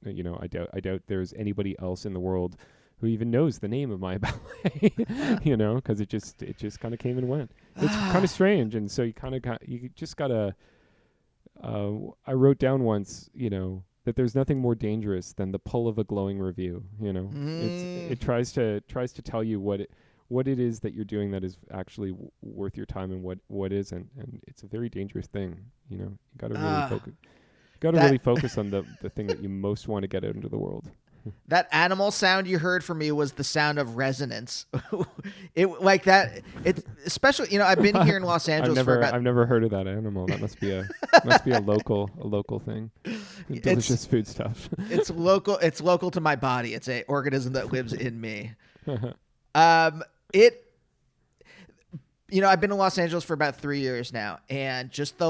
I doubt there's anybody else in the world who even knows the name of my ballet, because it just kind of came and went. It's kind of strange. And so you just gotta, I wrote down once, that there's nothing more dangerous than the pull of a glowing review. It tries to tell you what it is that you're doing that is actually worth your time, and what isn't, and it's a very dangerous thing. You got to really focus. Got to really focus on the thing that you most want to get out into the world. That animal sound you heard from me was the sound of resonance. It like that. It's especially, I've been here in Los Angeles I've never heard of that animal. That must be a local thing. Delicious food stuff. It's local. It's local to my body. It's a organism that lives in me. I've been in Los Angeles for about 3 years now, and just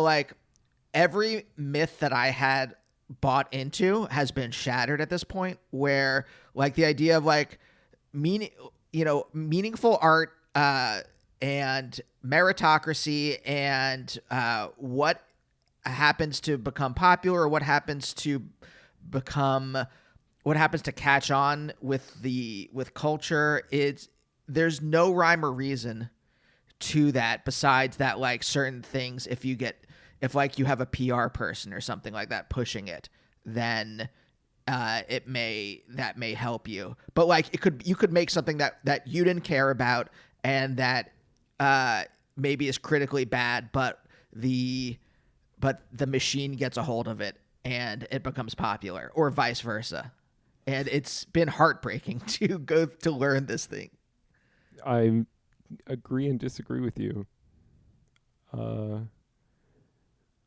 every myth that I had bought into has been shattered at this point, where the idea of meaningful art and meritocracy and what happens to become popular or what happens to become to catch on with culture is there's no rhyme or reason to that besides that, like, certain things, if like you have a PR person or something like that pushing it, then that may help you. But like you could make something that you didn't care about and that maybe is critically bad, but the machine gets a hold of it and it becomes popular, or vice versa. And it's been heartbreaking to go to learn this thing. I agree and disagree with you.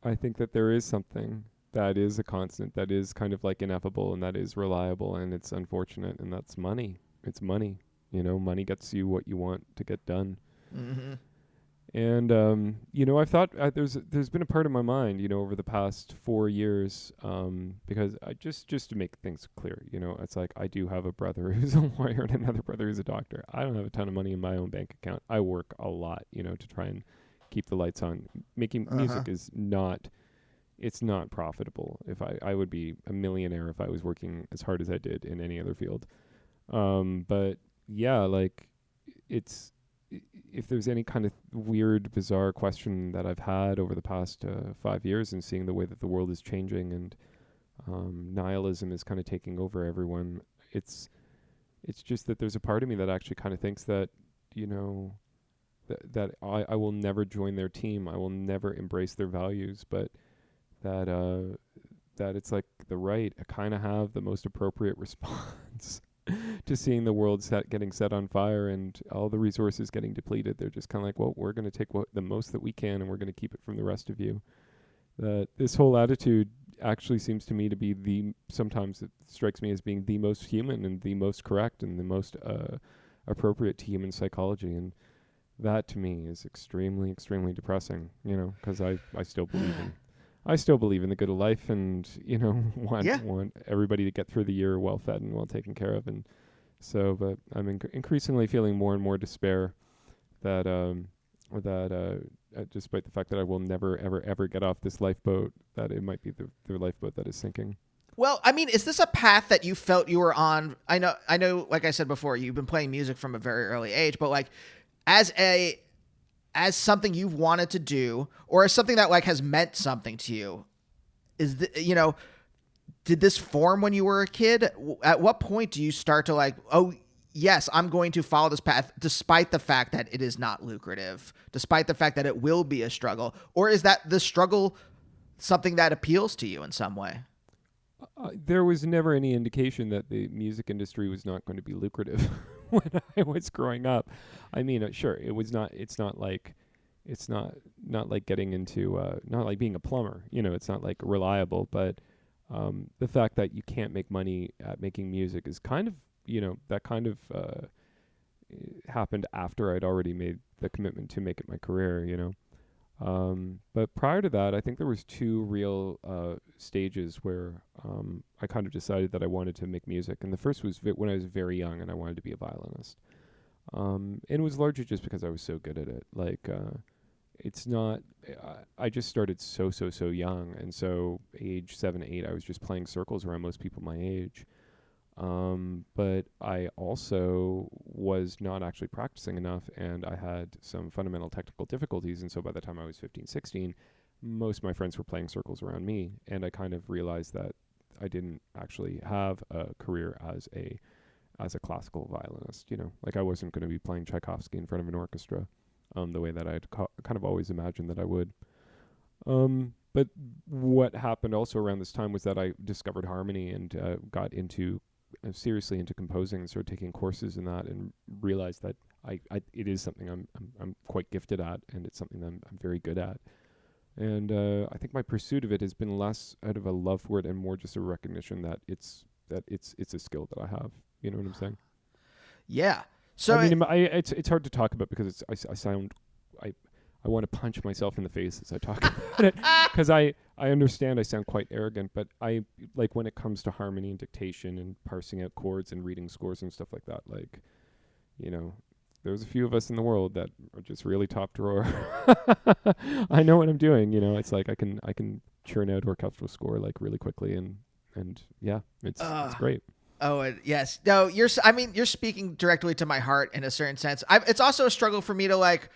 I think that there is something that is a constant, that is kind of like ineffable, and that is reliable, and it's unfortunate, and that's money. It's money. Money gets you what you want to get done. Mm-hmm. And I've thought there's been a part of my mind, over the past 4 years, because I just to make things clear, it's like I do have a brother who's a lawyer and another brother who's a doctor. I don't have a ton of money in my own bank account. I work a lot, to try and keep the lights on. Making music is not. It's not profitable. If I would be a millionaire if I was working as hard as I did in any other field. But yeah, like if there's any kind of weird, bizarre question that I've had over the past 5 years, and seeing the way that the world is changing and nihilism is kind of taking over everyone, it's just that there's a part of me that actually kind of thinks that, that I will never join their team. I will never embrace their values, but that it's like the right, I kind of have the most appropriate response to seeing the world getting set on fire and all the resources getting depleted. They're just kind of like, well, we're going to take the most that we can, and we're going to keep it from the rest of you. That this whole attitude actually seems to me to be sometimes it strikes me as being the most human and the most correct and the most appropriate to human psychology. And that to me is extremely, extremely depressing, because I still believe in the good of life, and want everybody to get through the year well fed and well taken care of. And so, but I'm increasingly feeling more and more despair that despite the fact that I will never ever get off this lifeboat, that it might be the lifeboat that is sinking. Well, I mean, is this a path that you felt you were on? I know, like I said before, you've been playing music from a very early age, but like as something you've wanted to do, or as something that like has meant something to you, did this form when you were a kid? At what point do you start to like, oh yes, I'm going to follow this path despite the fact that it is not lucrative, despite the fact that it will be a struggle? Or is that the struggle something that appeals to you in some way? There was never any indication that the music industry was not going to be lucrative when I was growing up. I mean, sure, it was not. It's not like getting into not like being a plumber. It's not like reliable. But the fact that you can't make money at making music is kind of that kind of happened after I'd already made the commitment to make it my career. But prior to that, I think there was 2 real stages where I kind of decided that I wanted to make music. And the first was when I was very young and I wanted to be a violinist. And it was largely just because I was so good at it. Like, it's not, I just started so young. And so age 7, 8, I was just playing circles around most people my age. But I also was not actually practicing enough, and I had some fundamental technical difficulties. And so by the time I was 15, 16, most of my friends were playing circles around me. And I kind of realized that I didn't actually have a career as a classical violinist. Like I wasn't going to be playing Tchaikovsky in front of an orchestra, the way that I'd kind of always imagined that I would. But what happened also around this time was that I discovered harmony and got seriously into composing and started taking courses in that, and realized that it is something I'm quite gifted at, and it's something that I'm very good at. And I think my pursuit of it has been less out of a love for it and more just a recognition that it's a skill that I have. You know what I'm saying? Yeah. So I mean, it's hard to talk about because I want to punch myself in the face as I talk about it, because I understand I sound quite arrogant, but I like when it comes to harmony and dictation and parsing out chords and reading scores and stuff like that, like, there's a few of us in the world that are just really top drawer. I know what I'm doing, it's like I can churn out orchestral score like really quickly, and yeah, it's great. Owen, yes. No, you're speaking directly to my heart in a certain sense. It's also a struggle for me to like,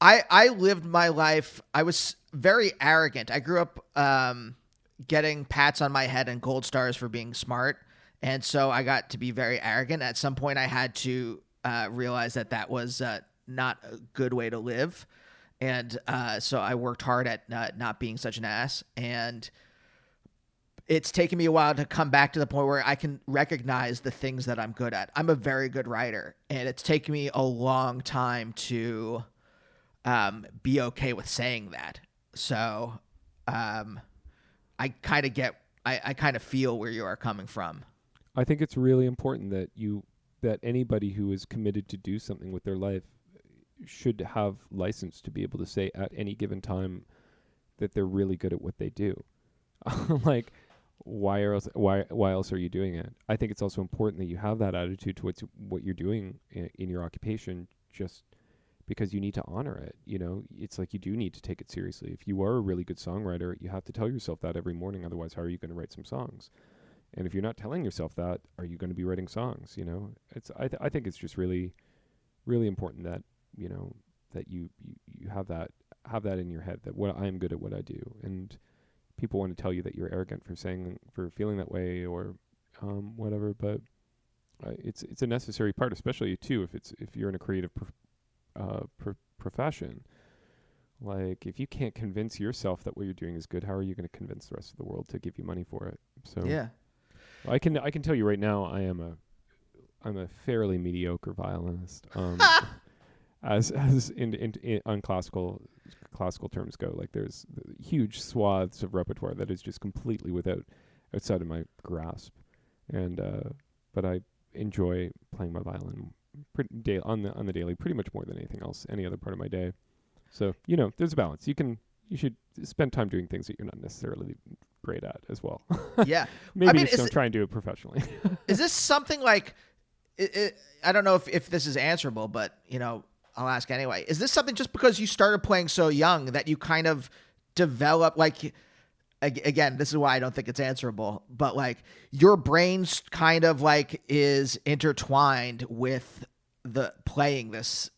I lived my life. I was very arrogant. I grew up getting pats on my head and gold stars for being smart. And so I got to be very arrogant. At some point, I had to realize that was not a good way to live. And so I worked hard at not being such an ass. And it's taken me a while to come back to the point where I can recognize the things that I'm good at. I'm a very good writer. And it's taken me a long time to be okay with saying that. So I kind of I kind of feel where you are coming from. I think it's really important that anybody who is committed to do something with their life should have license to be able to say at any given time that they're really good at what they do. Like, why else are you doing it? I think it's also important that you have that attitude towards what you're doing in your occupation, just because you need to honor it. You know, it's like you do need to take it seriously. If you are a really good songwriter, you have to tell yourself that every morning. Otherwise, how are you going to write some songs? And if you're not telling yourself that, are you going to be writing songs? You know, I think it's just really, really important that, you know, that you have that in your head, that what I'm good at what I do. And people want to tell you that you're arrogant for feeling that way or whatever, but it's a necessary part, especially too if you're in a creative profession. Like, if you can't convince yourself that what you're doing is good, how are you going to convince the rest of the world to give you money for it? So yeah, I can tell you right now, I'm a fairly mediocre violinist. As in on classical terms go, like there's huge swaths of repertoire that is just completely outside of my grasp, and but I enjoy playing my violin on the daily, pretty much more than anything else, any other part of my day. So, you know, there's a balance. You should spend time doing things that you're not necessarily great at as well. Yeah, Maybe just don't try and do it professionally. Is this something like? I don't know if this is answerable, but you know, I'll ask anyway. Is this something just because you started playing so young that you kind of develop, like, again, this is why I don't think it's answerable, but like your brain's kind of like is intertwined with the playing this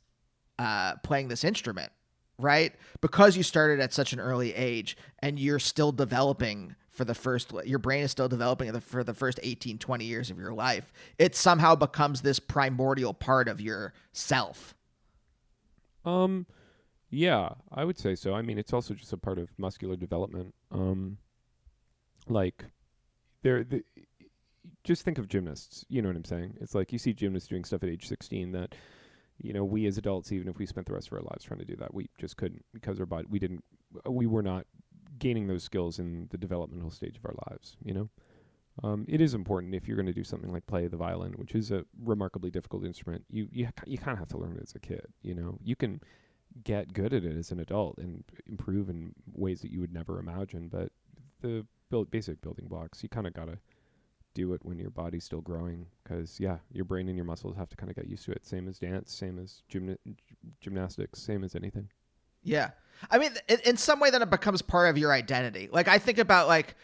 instrument, right? Because you started at such an early age and you're still developing your brain is still developing for the first 18, 20 years of your life. It somehow becomes this primordial part of your self. Yeah, I would say so. I mean, it's also just a part of muscular development. Like, just think of gymnasts. You know what I'm saying? It's like you see gymnasts doing stuff at age 16 that, you know, we as adults, even if we spent the rest of our lives trying to do that, we just couldn't, because our body, we were not gaining those skills in the developmental stage of our lives, you know? It is important if you're going to do something like play the violin, which is a remarkably difficult instrument. You kind of have to learn it as a kid, you know? You can get good at it as an adult and improve in ways that you would never imagine, but the basic building blocks, you kind of got to do it when your body's still growing, because, yeah, your brain and your muscles have to kind of get used to it. Same as dance, same as gymnastics, same as anything. Yeah. I mean, in some way then it becomes part of your identity. Like, I think about, like,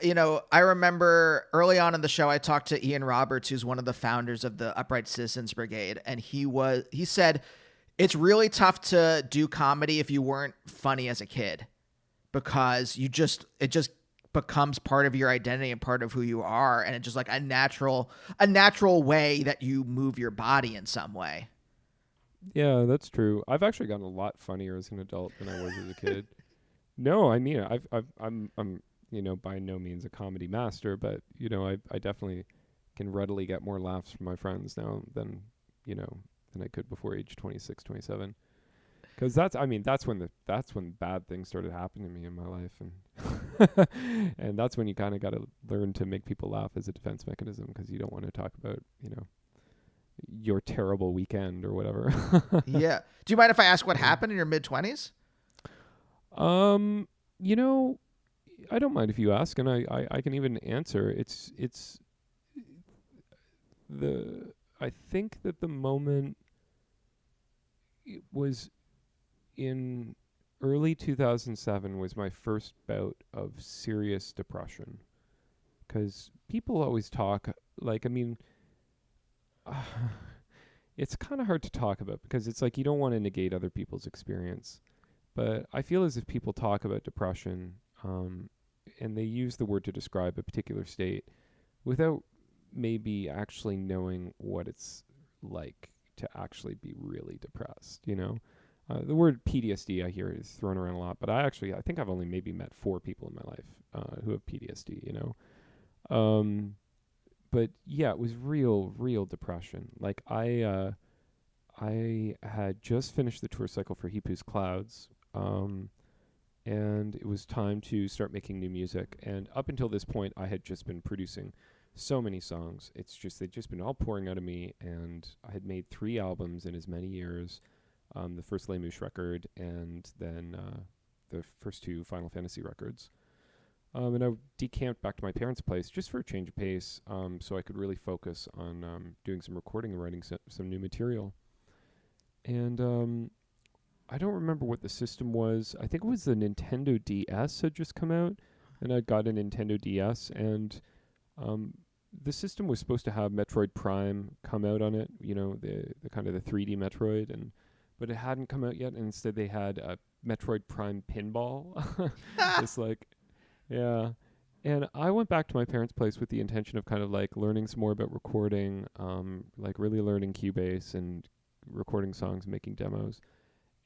you know, I remember early on in the show, I talked to Ian Roberts, who's one of the founders of the Upright Citizens Brigade. And he said, it's really tough to do comedy if you weren't funny as a kid, because it just becomes part of your identity and part of who you are. And it's just like a natural way that you move your body in some way. Yeah, that's true. I've actually gotten a lot funnier as an adult than I was as a kid. No, I mean, I'm you know, by no means a comedy master, but, you know, I definitely can readily get more laughs from my friends now than I could before age 26, 27. Because that's when bad things started happening to me in my life, and and that's when you kind of got to learn to make people laugh as a defense mechanism, because you don't want to talk about, you know, your terrible weekend or whatever. Yeah. Do you mind if I ask what happened in your mid-20s? You know, I don't mind if you ask, and I can even answer. I think that the moment it was in early 2007 was my first bout of serious depression, because people always talk like, I mean, it's kind of hard to talk about because it's like you don't want to negate other people's experience. But I feel as if people talk about depression, and they use the word to describe a particular state without maybe actually knowing what it's like to actually be really depressed, you know? The word PTSD I hear is thrown around a lot, but I think I've only maybe met 4 people in my life who have PTSD, you know? But yeah, it was real depression. Like I had just finished the tour cycle for Hipu's Clouds, and it was time to start making new music. And up until this point, I had just been producing so many songs. It's just they'd just been all pouring out of me, and I had made 3 albums in as many years. The first Les Mouches record, and then the first 2 Final Fantasy records. And I decamped back to my parents' place just for a change of pace, so I could really focus on doing some recording and writing some new material. And I don't remember what the system was. I think it was the Nintendo DS had just come out, and I got a Nintendo DS, and the system was supposed to have Metroid Prime come out on it, you know, the kind of the 3D Metroid, but it hadn't come out yet, and instead they had a Metroid Prime pinball. It's like, yeah. And I went back to my parents' place with the intention of kind of like learning some more about recording, like really learning Cubase and recording songs, making demos.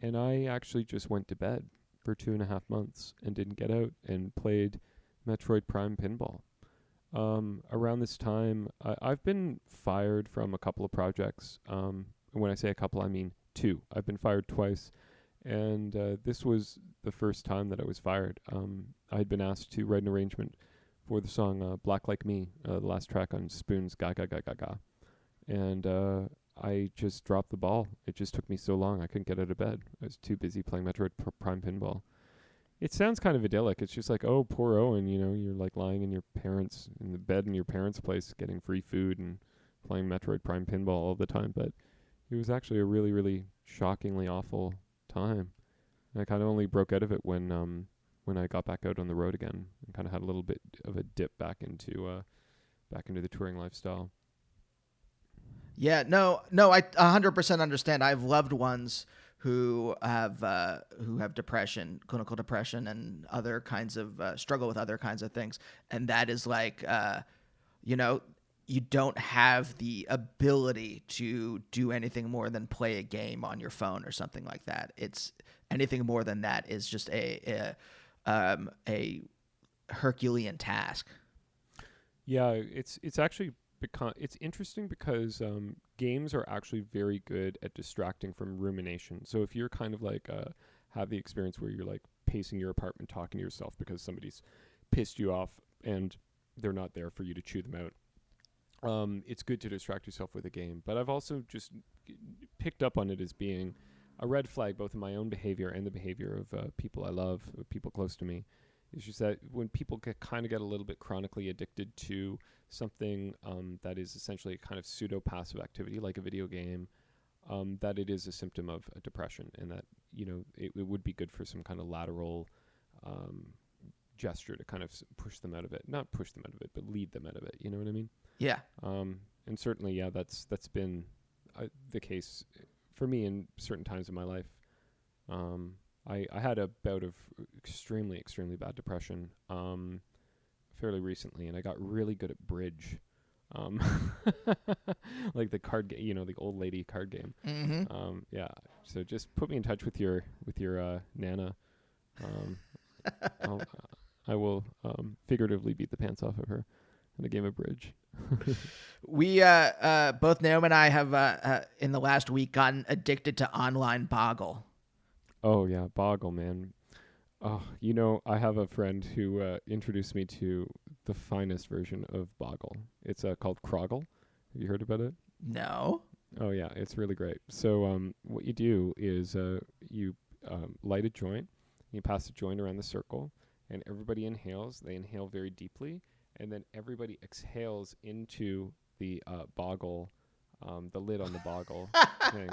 And I actually just went to bed for 2.5 months and didn't get out and played Metroid Prime pinball. Around this time, I've been fired from a couple of projects. And when I say a couple, I mean 2. I've been fired twice. And this was the first time that I was fired. I had been asked to write an arrangement for the song Black Like Me, the last track on Spoon's Ga Ga Ga Ga Ga. And I just dropped the ball. It just took me so long. I couldn't get out of bed. I was too busy playing Metroid Prime pinball. It sounds kind of idyllic. It's just like, oh, poor Owen, you know, you're like lying in the bed in your parents' place getting free food and playing Metroid Prime pinball all the time. But it was actually a really, really shockingly awful time. And I kind of only broke out of it when I got back out on the road again and kind of had a little bit of a dip back into the touring lifestyle. Yeah, no, I 100% understand. I have loved ones who have depression, clinical depression, and other kinds of struggle with other kinds of things, and that is like, you know, you don't have the ability to do anything more than play a game on your phone or something like that. It's anything more than that is just a Herculean task. Yeah, it's actually it's interesting because games are actually very good at distracting from rumination. So if you're kind of like have the experience where you're like pacing your apartment talking to yourself because somebody's pissed you off and they're not there for you to chew them out, it's good to distract yourself with a game. But I've also just picked up on it as being a red flag both in my own behavior and the behavior of people I love, people close to me. It's just that when people get a little bit chronically addicted to something that is essentially a kind of pseudo-passive activity like a video game, that it is a symptom of a depression, and that, you know, it would be good for some kind of lateral gesture to kind of push them out of it. Not push them out of it, but lead them out of it. You know what I mean? Yeah. And certainly, yeah, that's been the case for me in certain times in my life. I had a bout of extremely bad depression fairly recently, and I got really good at bridge, like the card game, you know, the old lady card game. Mm-hmm. Yeah. So just put me in touch with your Nana. I will figuratively beat the pants off of her in a game of bridge. We both Naomi and I have in the last week gotten addicted to online Boggle. Oh yeah, Boggle, man. Oh, you know, I have a friend who introduced me to the finest version of Boggle. It's called Croggle. Have you heard about it? No. Oh yeah, it's really great. So what you do is you light a joint, you pass the joint around the circle, and everybody inhales. They inhale very deeply, and then everybody exhales into the Boggle, the lid on the Boggle thing,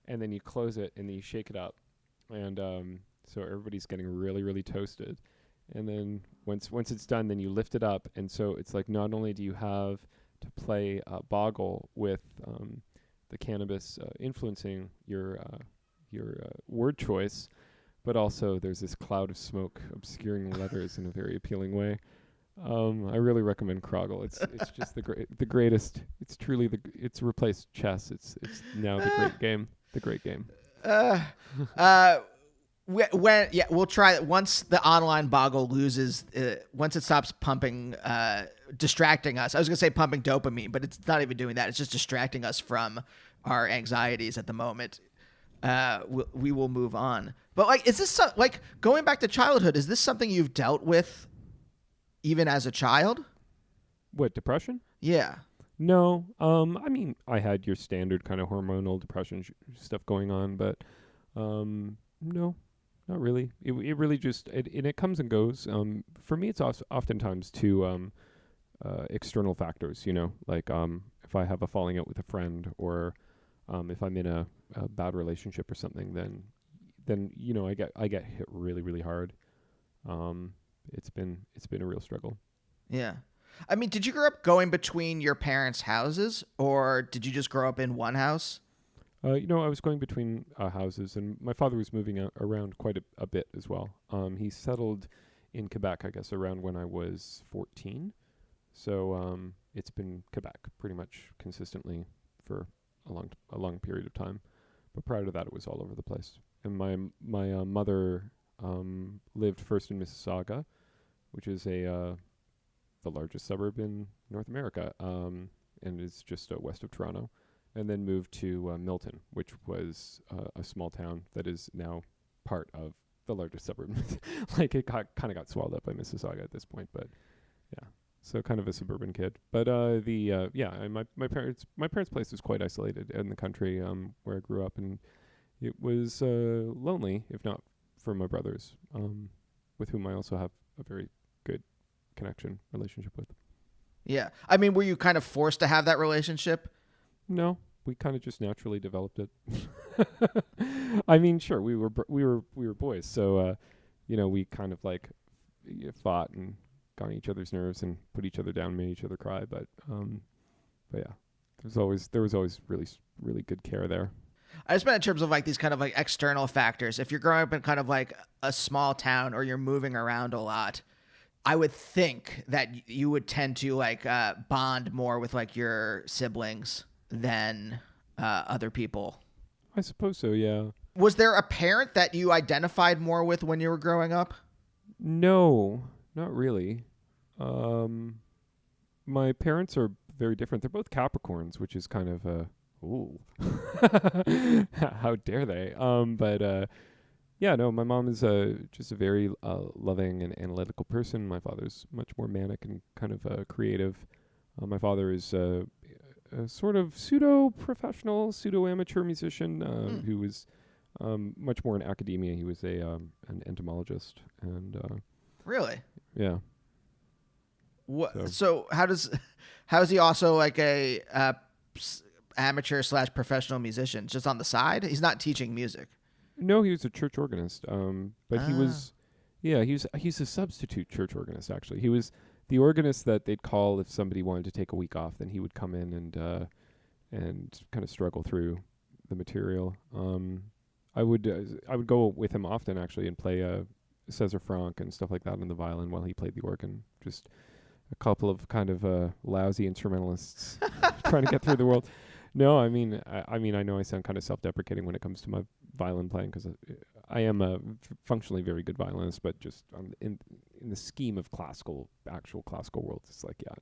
and then you close it and then you shake it up. And so everybody's getting really toasted, and then once it's done, then you lift it up, and so it's like not only do you have to play Boggle with the cannabis influencing your word choice, but also there's this cloud of smoke obscuring letters in a very appealing way. I really recommend Kroggle. It's just the greatest. It's truly it's replaced chess. It's now the great game. The great game. We'll try it once the online Boggle loses. Once it stops pumping, distracting us. I was gonna say pumping dopamine, but it's not even doing that. It's just distracting us from our anxieties at the moment. We will move on. But like, is this like going back to childhood? Is this something you've dealt with even as a child? What, depression? Yeah. No. I mean, I had your standard kind of hormonal depression stuff going on, but no, not really. It really just it comes and goes. For me, it's oftentimes to external factors. Like if I have a falling out with a friend, or if I'm in a bad relationship or something, then I get hit really, really hard. It's been a real struggle. Yeah. I mean, did you grow up going between your parents' houses, or did you just grow up in one house? I was going between houses, and my father was moving around quite a bit as well. He settled in Quebec, I guess, around when I was 14. So it's been Quebec pretty much consistently for a long period of time. But prior to that, it was all over the place. And my mother lived first in Mississauga, which is the largest suburb in North America, and is just west of Toronto, and then moved to Milton, which was a small town that is now part of the largest suburb. Like it kind of got swallowed up by Mississauga at this point, but yeah, so kind of a suburban kid. But and my parents' place was quite isolated in the country where I grew up, and it was lonely, if not for my brothers, with whom I also have a very good relationship with. Yeah. I mean, were you kind of forced to have that relationship? No, we kind of just naturally developed it. I mean, sure, we were boys, so we kind of like fought and got on each other's nerves and put each other down, made each other cry, but yeah, there was always really, really good care there. I just meant in terms of like these kind of like external factors. If you're growing up in kind of like a small town, or you're moving around a lot, I would think that you would tend to like bond more with like your siblings than other people. I suppose so, yeah. Was there a parent that you identified more with when you were growing up? No, not really. My parents are very different. They're both Capricorns, which is kind of ooh. How dare they? Yeah, no, my mom is just a very loving and analytical person. My father's much more manic and kind of creative. My father is a sort of pseudo-professional, pseudo-amateur musician who was much more in academia. He was an entomologist. And really? Yeah. So how is he also like a amateur / professional musician, just on the side? He's not teaching music. No, he was a church organist. But he's a substitute church organist, actually. He was the organist that they'd call if somebody wanted to take a week off. Then he would come in and kind of struggle through the material. I would go with him often, actually, and play César Franck and stuff like that on the violin while he played the organ. Just a couple of kind of lousy instrumentalists trying to get through the world. No, I mean, I know I sound kind of self-deprecating when it comes to my violin playing, because I am a functionally very good violinist, but just in the scheme of actual classical world, it's like, yeah,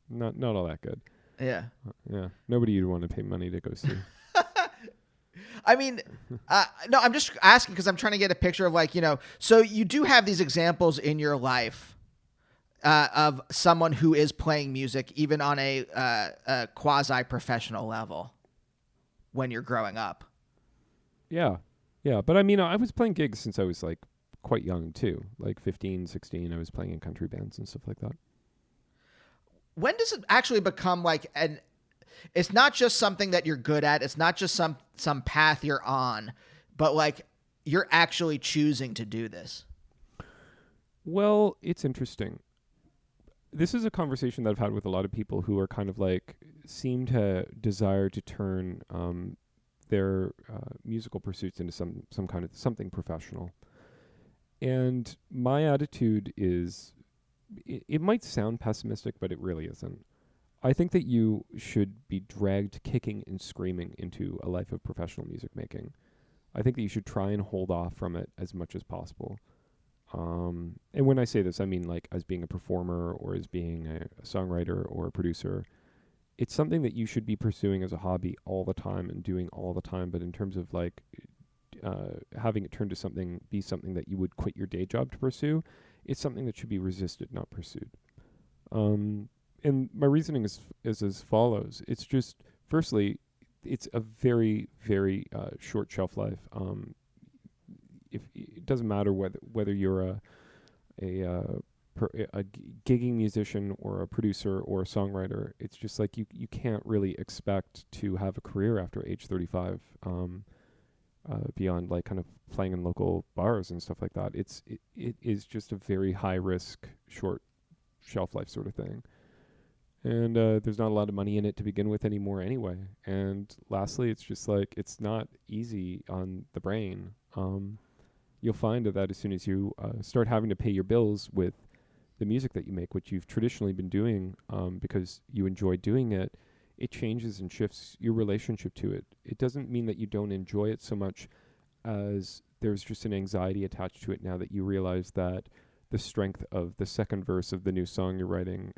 no, not all that good. Yeah. Yeah. Nobody you'd want to pay money to go see. I mean, no, I'm just asking because I'm trying to get a picture of like, so you do have these examples in your life of someone who is playing music, even on a quasi-professional level when you're growing up. Yeah. Yeah. But I mean, I was playing gigs since I was like quite young too, like 15, 16. I was playing in country bands and stuff like that. When does it actually become like it's not just something that you're good at. It's not just some path you're on, but like you're actually choosing to do this. Well, it's interesting. this is a conversation that I've had with a lot of people who are kind of like seem to desire to turn their musical pursuits into some kind of something professional. And my attitude is, it might sound pessimistic, but it really isn't. I think that you should be dragged kicking and screaming into a life of professional music making. I think that you should try and hold off from it as much as possible. And when I say this, I mean like as being a performer or as being a songwriter or a producer. It's something that you should be pursuing as a hobby all the time and doing all the time. But in terms of like having it turn to be something that you would quit your day job to pursue, it's something that should be resisted, not pursued. And my reasoning is as follows. It's just, firstly, it's a very, very short shelf life. If it doesn't matter whether you're a gigging musician or a producer or a songwriter, it's just like you can't really expect to have a career after age 35 beyond like kind of playing in local bars and stuff like that. It is just a very high risk, short shelf life sort of thing. And there's not a lot of money in it to begin with anymore anyway. And lastly, it's just like, it's not easy on the brain. You'll find that as soon as you start having to pay your bills with the music that you make, which you've traditionally been doing because you enjoy doing it, it changes and shifts your relationship to it. It doesn't mean that you don't enjoy it so much as there's just an anxiety attached to it now that you realize that the strength of the second verse of the new song you're writing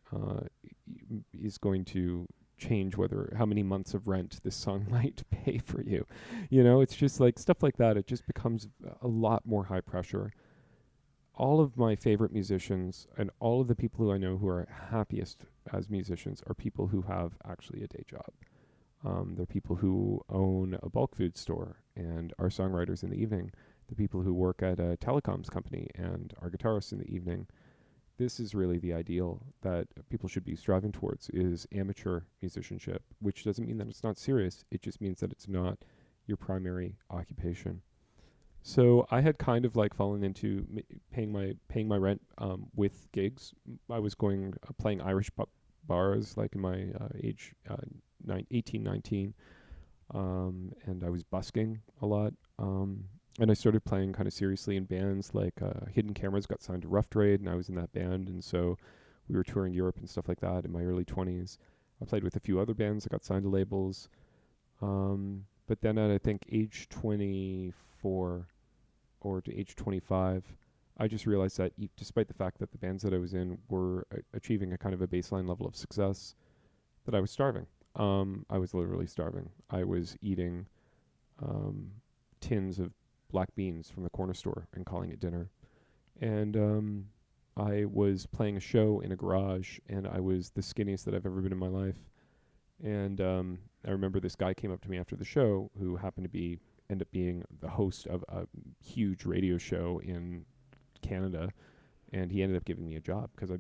is going to change how many months of rent this song might pay for you. You know, it's just like stuff like that. It just becomes a lot more high pressure. All of my favorite musicians and all of the people who I know who are happiest as musicians are people who have actually a day job. They're people who own a bulk food store and are songwriters in the evening. The people who work at a telecoms company and are guitarists in the evening. This is really the ideal that people should be striving towards, is amateur musicianship, which doesn't mean that it's not serious. It just means that it's not your primary occupation. So I had kind of like fallen into paying my rent with gigs. I was playing Irish bars like in my age 18, 19, and I was busking a lot. And I started playing kind of seriously in bands like Hidden Cameras got signed to Rough Trade, and I was in that band. And so we were touring Europe and stuff like that in my early 20s. I played with a few other bands that got signed to labels. But then at, I think, age 24 or to age 25, I just realized that despite the fact that the bands that I was in were achieving a kind of a baseline level of success, that I was starving. I was literally starving. I was eating tins of black beans from the corner store and calling it dinner. And I was playing a show in a garage, and I was the skinniest that I've ever been in my life. And I remember this guy came up to me after the show who happened to end up being the host of a huge radio show in Canada. And he ended up giving me a job because he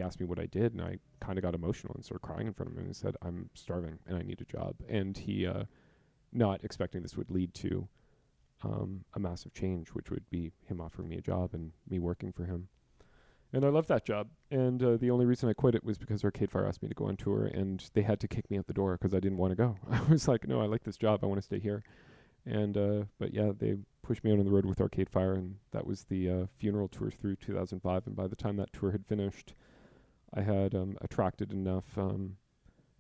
asked me what I did, and I kind of got emotional and started crying in front of him and said, I'm starving and I need a job. And he, not expecting this would lead to a massive change, which would be him offering me a job and me working for him. And I loved that job. And the only reason I quit it was because Arcade Fire asked me to go on tour, and they had to kick me out the door because I didn't want to go. I was like, no, I like this job. I want to stay here. And but yeah, they pushed me out on the road with Arcade Fire, and that was the funeral tour through 2005. And by the time that tour had finished, I had attracted enough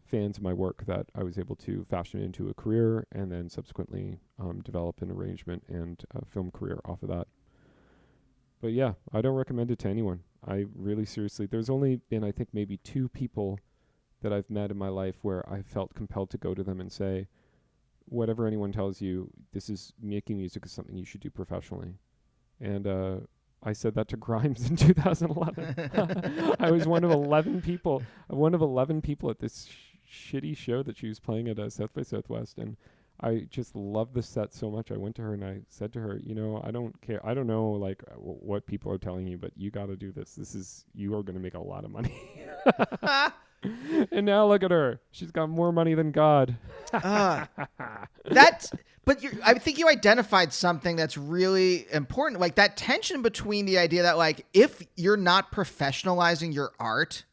fans of my work that I was able to fashion it into a career, and then subsequently develop an arrangement and a film career off of that. But yeah, I don't recommend it to anyone. I really seriously, there's only been, I think, maybe 2 people that I've met in my life where I felt compelled to go to them and say, whatever anyone tells you, making music is something you should do professionally. And I said that to Grimes in 2011. I was one of 11 people at this shitty show that she was playing at South by Southwest, and I just loved the set so much. I went to her and I said to her, I don't care. I don't know like what people are telling you, but you got to do this. You are going to make a lot of money. And now look at her. She's got more money than God. I think you identified something that's really important, like that tension between the idea that, like, if you're not professionalizing your art,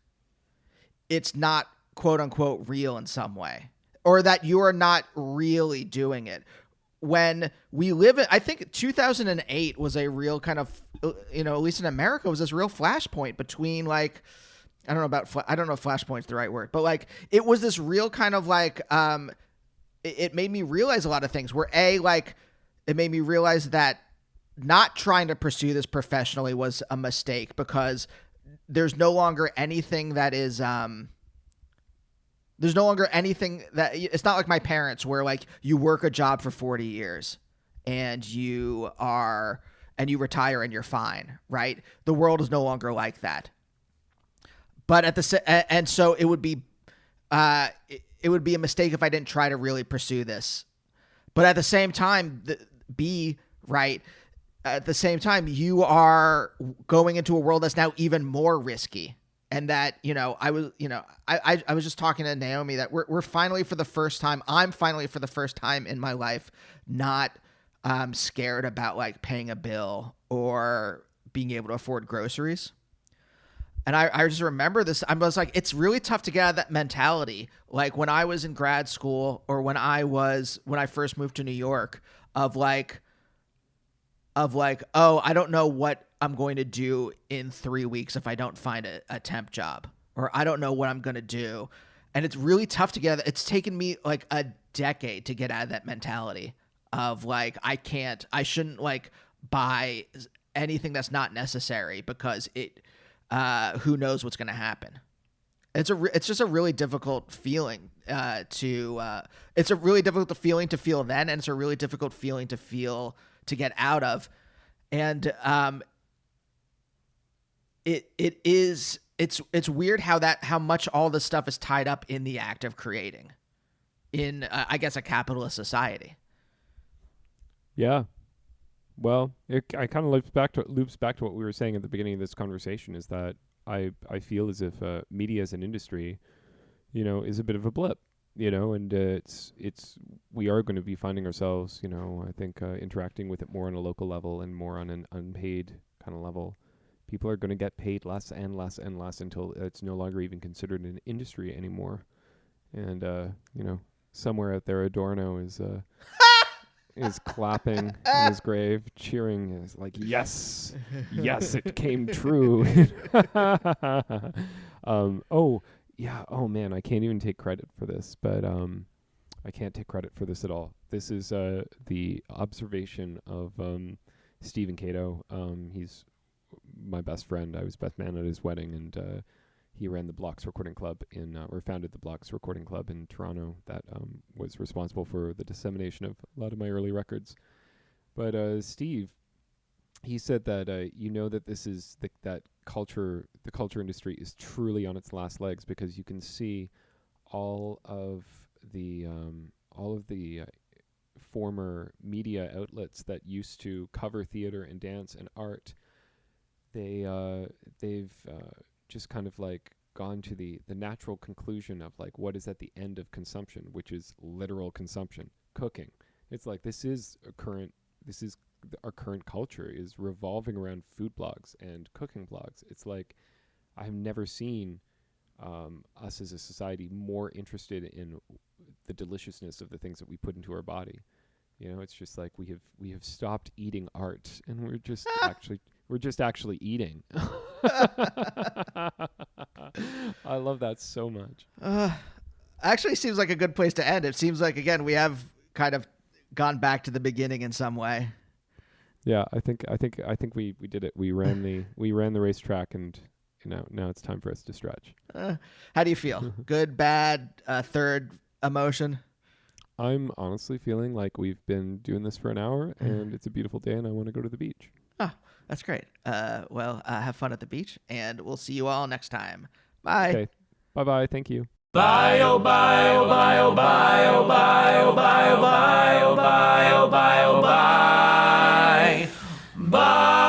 it's not quote unquote real in some way, or that you are not really doing it. When we live in, I think 2008 was a real kind of, at least in America, was this real flashpoint between, like, I don't know if flashpoint's the right word, but like it was this real kind of like, it made me realize a lot of things where it made me realize that not trying to pursue this professionally was a mistake, because there's no longer anything that is, it's not like my parents where like you work a job for 40 years and you retire and you're fine, right? The world is no longer like that. But so it would be a mistake if I didn't try to really pursue this. But at the same time, at the same time, you are going into a world that's now even more risky. And that, I was just talking to Naomi that I'm finally for the first time in my life, not scared about like paying a bill or being able to afford groceries. And I just remember this. I was like, it's really tough to get out of that mentality. Like when I was in grad school, or when I first moved to New York, of like, oh, I don't know what I'm going to do in 3 weeks if I don't find a temp job, or I don't know what I'm going to do. And it's really tough to get out of that. It's taken me like a decade to get out of that mentality of like, I shouldn't like buy anything that's not necessary, because who knows what's going to happen. It's just a really difficult feeling it's a really difficult feeling to feel then, and it's a really difficult feeling to get out of. And it's weird how much all this stuff is tied up in the act of creating in I guess a capitalist society. Yeah. Well, it kind of loops back to what we were saying at the beginning of this conversation, is that I feel as if media as an industry, is a bit of a blip, and we are going to be finding ourselves, I think interacting with it more on a local level and more on an unpaid kind of level. People are going to get paid less and less and less until it's no longer even considered an industry anymore. And somewhere out there, Adorno is clapping in his grave, cheering, is like, yes, it came true. Oh man, I can't even take credit for this, but I can't take credit for this at all. This is the observation of Stephen Cato. He's my best friend. I was best man at his wedding, and he ran the Blocks Recording Club founded the Blocks Recording Club in Toronto that was responsible for the dissemination of a lot of my early records. But Steve, he said that that this is the culture industry is truly on its last legs, because you can see all of the former media outlets that used to cover theater and dance and art. They've just kind of like gone to the natural conclusion of like what is at the end of consumption, which is literal consumption, cooking. It's like our current culture is revolving around food blogs and cooking blogs. It's like I've never seen us as a society more interested in the deliciousness of the things that we put into our body. It's just like we have stopped eating art, and we're just actually eating. I love that so much. Actually seems like a good place to end. It seems like, again, we have kind of gone back to the beginning in some way. Yeah, I think we did it. We ran the racetrack, and now it's time for us to stretch. How do you feel? Good, bad, third emotion? I'm honestly feeling like we've been doing this for an hour, and it's a beautiful day, and I want to go to the beach. Oh, that's great. Have fun at the beach, and we'll see you all next time. Bye. Okay. Bye-bye. Thank you. Bye, oh, bye, oh, bye, oh, bye, oh, bye, oh, bye, oh, bye, oh, bye, oh, bye, oh, bye. Bye.